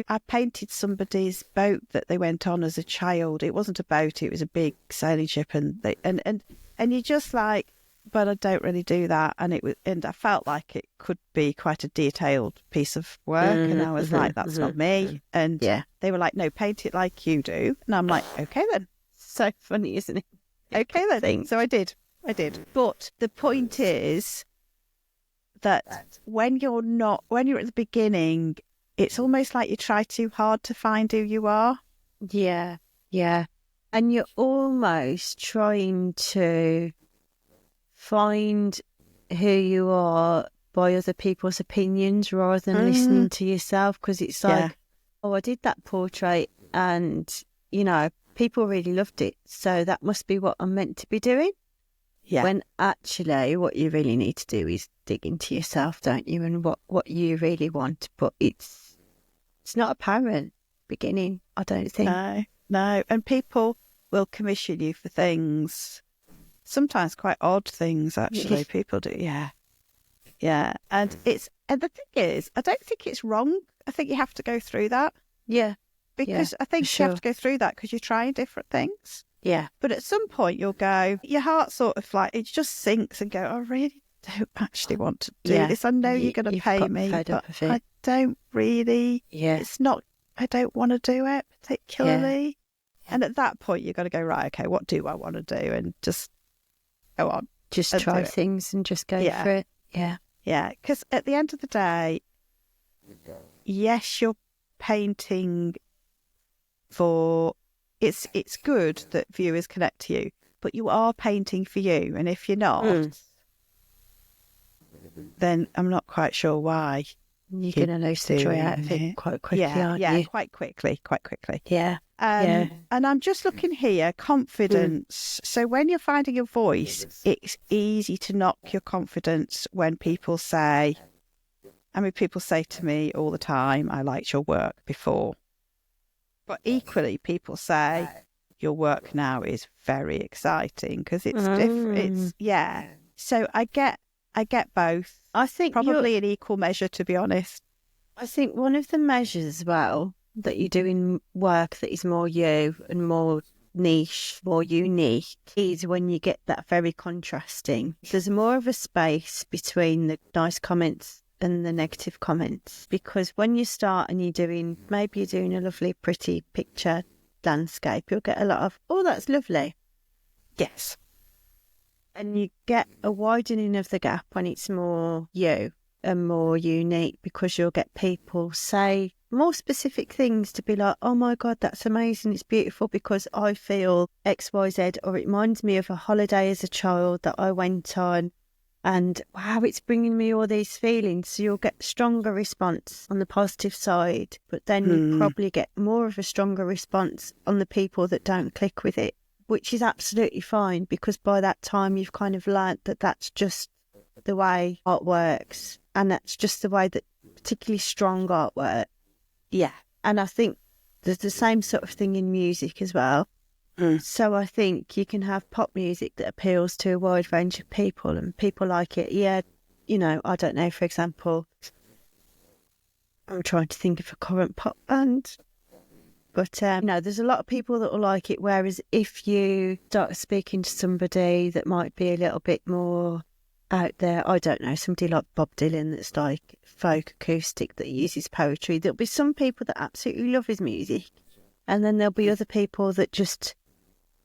I painted somebody's boat that they went on as a child. It wasn't a boat, it was a big sailing ship, and you're just like, but I don't really do that. And I felt like it could be quite a detailed piece of work, and I was like, that's not me. And they were like, no, paint it like you do. And I'm like, okay then. So funny, isn't it? Okay then. So I did. But the point is that when you're at the beginning, it's almost like you try too hard to find who you are. Yeah. And you're almost trying to find who you are by other people's opinions rather than listening to yourself, because it's like, I did that portrait and, people really loved it, so that must be what I'm meant to be doing. Yeah. When actually what you really need to do is dig into yourself, don't you, and what you really want. But it's not apparent beginning, I don't think. No. And people will commission you for things, sometimes quite odd things, actually. People do, yeah. And the thing is, I don't think it's wrong. I think you have to go through that. Yeah. Because I think you have to go through that because you're trying different things. Yeah. But at some point you'll go, your heart sort of like, it just sinks and go, I really don't actually want to do this. I know you're going to pay me, but I don't really. Yeah. It's not, I don't want to do it particularly. Yeah. And at that point you've got to go, right, okay, what do I want to do? And just go on. Just try things and just go for it. Yeah. Yeah. Because at the end of the day, yes, you're painting for... It's good that viewers connect to you, but you are painting for you. And if you're not, then I'm not quite sure why. You're going to lose the joy out of it quite quickly, aren't you? Yeah, quite quickly. Yeah. And I'm just looking here, confidence. So when you're finding your voice, it's easy to knock your confidence when people say to me all the time, I liked your work before. But equally, people say your work now is very exciting because it's different. So I get both. I think probably in equal measure, to be honest. I think one of the measures as well that you're doing work that is more you and more niche, more unique, is when you get that very contrasting. There's more of a space between the nice comments and the negative comments, because when you start and you're doing a lovely pretty picture landscape, you'll get a lot of, oh, that's lovely. Yes. And you get a widening of the gap when it's more you and more unique, because you'll get people say more specific things to be like, oh my God, that's amazing, it's beautiful because I feel X, Y, Z, or it reminds me of a holiday as a child that I went on, and wow, it's bringing me all these feelings. So you'll get stronger response on the positive side, but then you probably get more of a stronger response on the people that don't click with it, which is absolutely fine, because by that time you've kind of learnt that that's just the way art works, and that's just the way that particularly strong art works. Yeah. And I think there's the same sort of thing in music as well. So I think you can have pop music that appeals to a wide range of people, and people like it. Yeah, you know, I don't know, for example, I'm trying to think of a current pop band, but there's a lot of people that will like it, whereas if you start speaking to somebody that might be a little bit more out there, I don't know, somebody like Bob Dylan that's like folk acoustic that uses poetry, there'll be some people that absolutely love his music, and then there'll be other people that just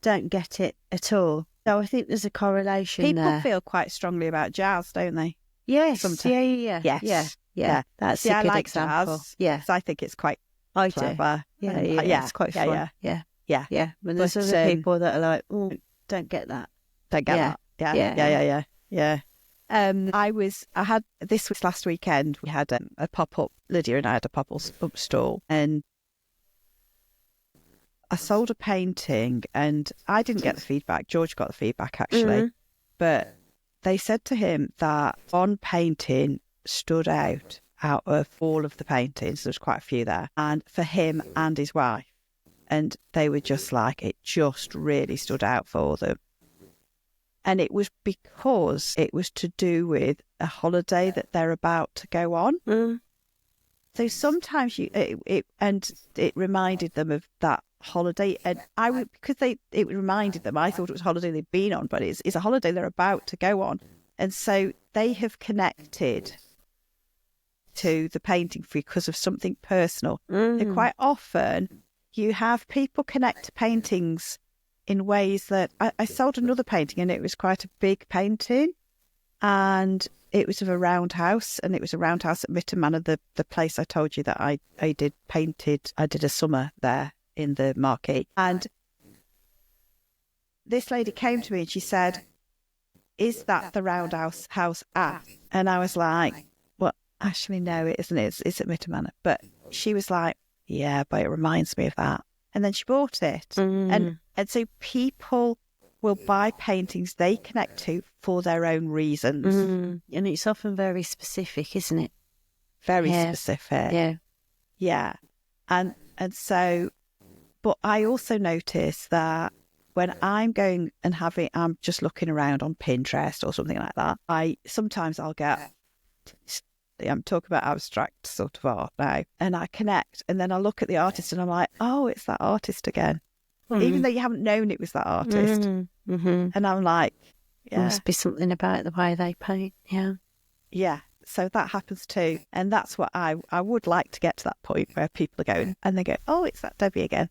don't get it at all. So I think there's a correlation People there. feel quite strongly about jazz, don't they? Yes. Sometimes. Yes. Yeah. That's See, a I good like example. jazz. Yeah. 'Cause I think it's quite I clever. do. And, Yeah. It's quite fun. Yeah. But there's other people that are like, oh, don't get that. Don't get that. Yeah. This was last weekend. We had a pop-up, Lydia and I had a pop-up stall, and I sold a painting, and I didn't get the feedback. George got the feedback, actually. But they said to him that one painting stood out of all of the paintings. There was quite a few there. And for him and his wife. And they were just like, it just really stood out for them. And it was because it was to do with a holiday that they're about to go on. So sometimes it reminded them of that holiday, and it reminded them. I thought it was a holiday they'd been on, but it's a holiday they're about to go on, and so they have connected to the painting because of something personal. And quite often, you have people connect to paintings in ways that I sold another painting, and it was quite a big painting, and it was of a roundhouse, and it was a roundhouse at Mitton Manor, the place I told you that I did a summer there in the marquee. And this lady came to me and she said, is that the roundhouse house at? And I was like, well, actually, no, it isn't. It's at Mitton Manor. But she was like, yeah, but it reminds me of that. And then she bought it. And so people will buy paintings they connect to for their own reasons. And it's often very specific, isn't it? Very specific. Yeah. And so, but I also notice that when I'm going and I'm just looking around on Pinterest or something like that, I'll get, I'm talking about abstract sort of art now, and I connect, and then I look at the artist and I'm like, oh, it's that artist again. Even though you haven't known it was that artist. And I'm like, yeah. Must be something about the way they paint, Yeah, so that happens too. And that's what I would like to get to, that point where people are going and they go, oh, it's that Debbie again.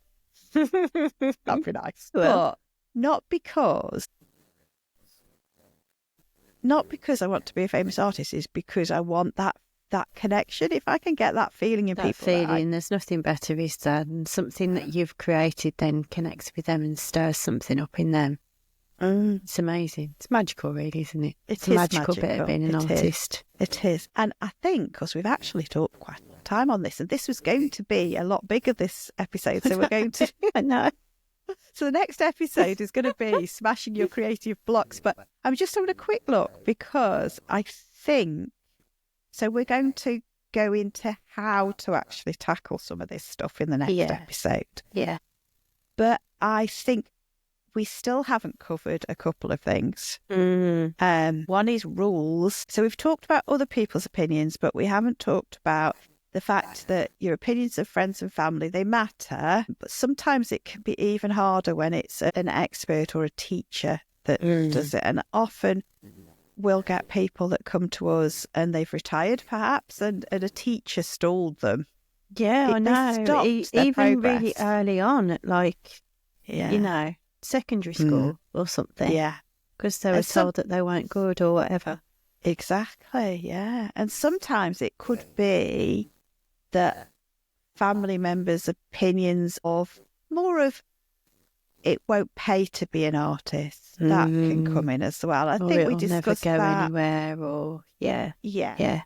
That'd be nice. But not because I want to be a famous artist, is because I want that connection. If I can get that feeling in people. There's nothing better, is there, than something that you've created then connects with them and stirs something up in them. It's amazing. It's magical, really, isn't it? It's a magical bit of being an artist. It is. And I think, because we've actually talked quite a lot of time on this, and this was going to be a lot bigger, this episode, so we're going to... I know. So the next episode is going to be smashing your creative blocks, but I'm just having a quick look because I think... So we're going to go into how to actually tackle some of this stuff in the next episode. Yeah. But I think we still haven't covered a couple of things. One is rules. So we've talked about other people's opinions, but we haven't talked about the fact that your opinions of friends and family, they matter, but sometimes it can be even harder when it's an expert or a teacher that does it. And often we'll get people that come to us and they've retired perhaps, and a teacher stalled them Yeah, I They know. stopped their Even really progress. early on, at like, Yeah. secondary school or something. Yeah. Because they were And told that they weren't good or whatever. exactly, yeah. And sometimes it could be that family members' opinions of more of it won't pay to be an artist. That can come in as well. I Or think we it'll never discussed go that. anywhere or, Yeah. Yeah.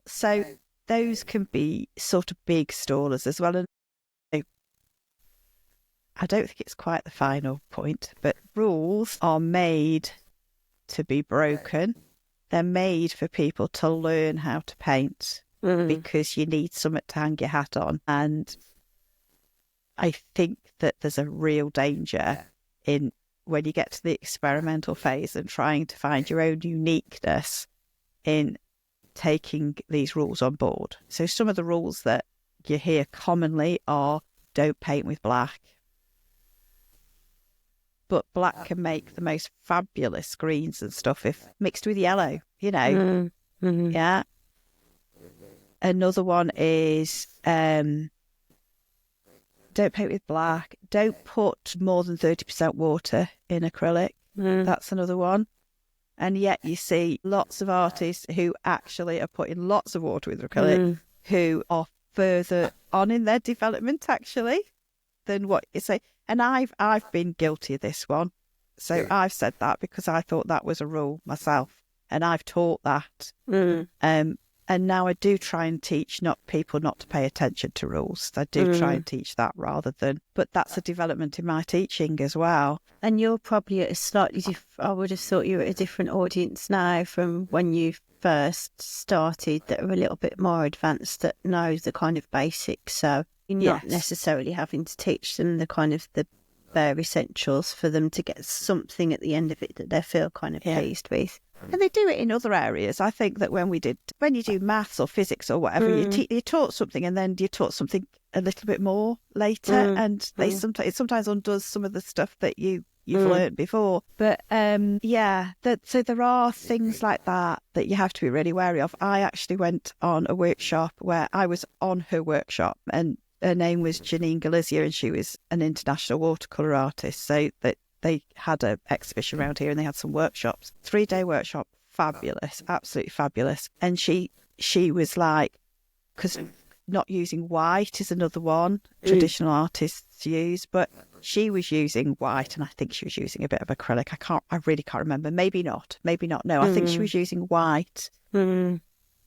So those can be sort of big stallers as well. And I don't think it's quite the final point, but rules are made to be broken. They're made for people to learn how to paint because you need something to hang your hat on. And I think that there's a real danger in when you get to the experimental phase and trying to find your own uniqueness in taking these rules on board. So some of the rules that you hear commonly are don't paint with black. But black can make the most fabulous greens and stuff if mixed with yellow, Yeah. Another one is don't paint with black. Don't put more than 30% water in acrylic. That's another one. And yet you see lots of artists who actually are putting lots of water with acrylic who are further on in their development actually than what you say. And I've been guilty of this one. So I've said that because I thought that was a rule myself. And I've taught that. And now I do try and teach people not to pay attention to rules. I do try and teach that rather than, but that's a development in my teaching as well. And you're probably at a slightly different, I would have thought you were at a different audience now from when you first started that are a little bit more advanced that know the kind of basics. So you're not necessarily having to teach them the kind of the bare essentials for them to get something at the end of it that they feel kind of pleased with. And they do it in other areas. I think that when you do maths or physics or whatever, you taught something and then you taught something a little bit more later, and it sometimes undoes some of the stuff that you've learned before. But so there are things like that you have to be really wary of. I actually went on a workshop where I was on her workshop, and her name was Janine Galizia, and she was an international watercolour artist. So that they had an exhibition around here and they had some workshops, 3-day workshop, fabulous, absolutely fabulous. And she was like, because not using white is another one traditional artists use, but she was using white and I think she was using a bit of acrylic. I really can't remember. Maybe not. No, I think she was using white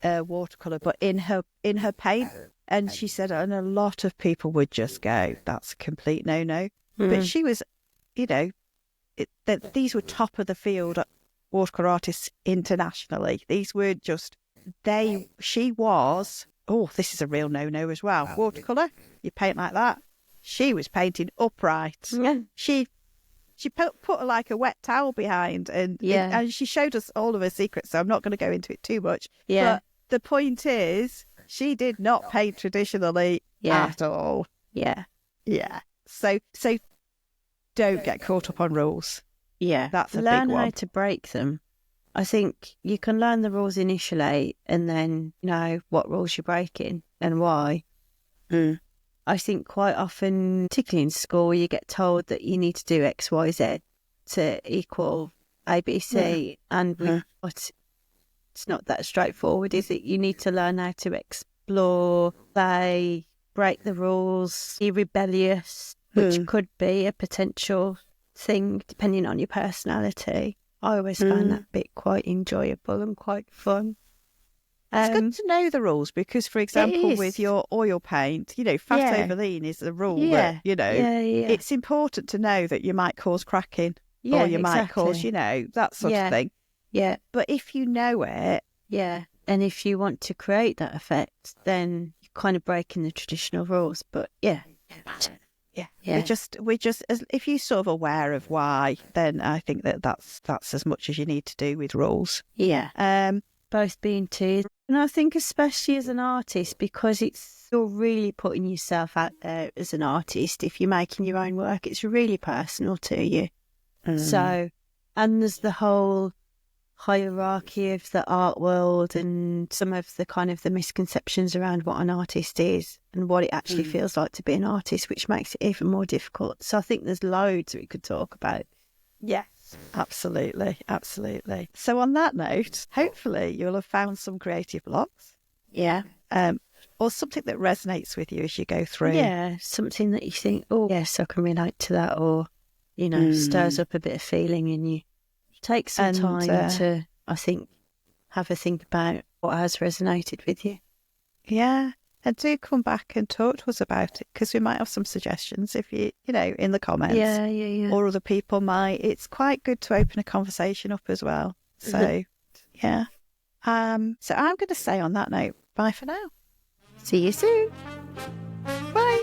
watercolour, but in her paint. And she said, and a lot of people would just go, that's a complete no. But she was, these were top of the field watercolour artists internationally. These weren't just she was, this is a real no as well. Watercolour, you paint like that. She was painting upright. She put like a wet towel behind and she showed us all of her secrets, so I'm not going to go into it too much. But the point is, she did not paint traditionally at all. Yeah. So don't get caught up on rules. Yeah. That's a big learn one. how to break them. I think you can learn the rules initially and then know what rules you're breaking and why. I think quite often, particularly in school, you get told that you need to do X, Y, Z to equal ABC. And it's not that straightforward, is it? You need to learn how to explore, play, break the rules, be rebellious, which could be a potential thing depending on your personality. I always found that bit quite enjoyable and quite fun. It's good to know the rules because, for example, with your oil paint, fat over lean is the rule that, it's important to know that you might cause cracking or you might cause, that sort of thing. Yeah. But if you know it. Yeah. And if you want to create that effect, then you're kind of breaking the traditional rules. But Yeah. We're just if you're sort of aware of why, then I think that's as much as you need to do with rules. Both being two. And I think especially as an artist, because you're really putting yourself out there as an artist. If you're making your own work, it's really personal to you. So, and there's the whole hierarchy of the art world and some of the kind of the misconceptions around what an artist is and what it actually feels like to be an artist, which makes it even more difficult. So I think there's loads we could talk about. Yes, absolutely, absolutely. So on that note, hopefully you'll have found some creative blocks. Yeah. Or something that resonates with you as you go through. Yeah, something that you think, oh, yes, I can relate to that, or, you know, stirs up a bit of feeling in you. Take some time to, I think, have a think about what has resonated with you. Yeah. And do come back and talk to us about it, because we might have some suggestions if you know, in the comments. Yeah. Or other people might. It's quite good to open a conversation up as well. So, yeah. So I'm going to say on that note, bye for now. See you soon. Bye.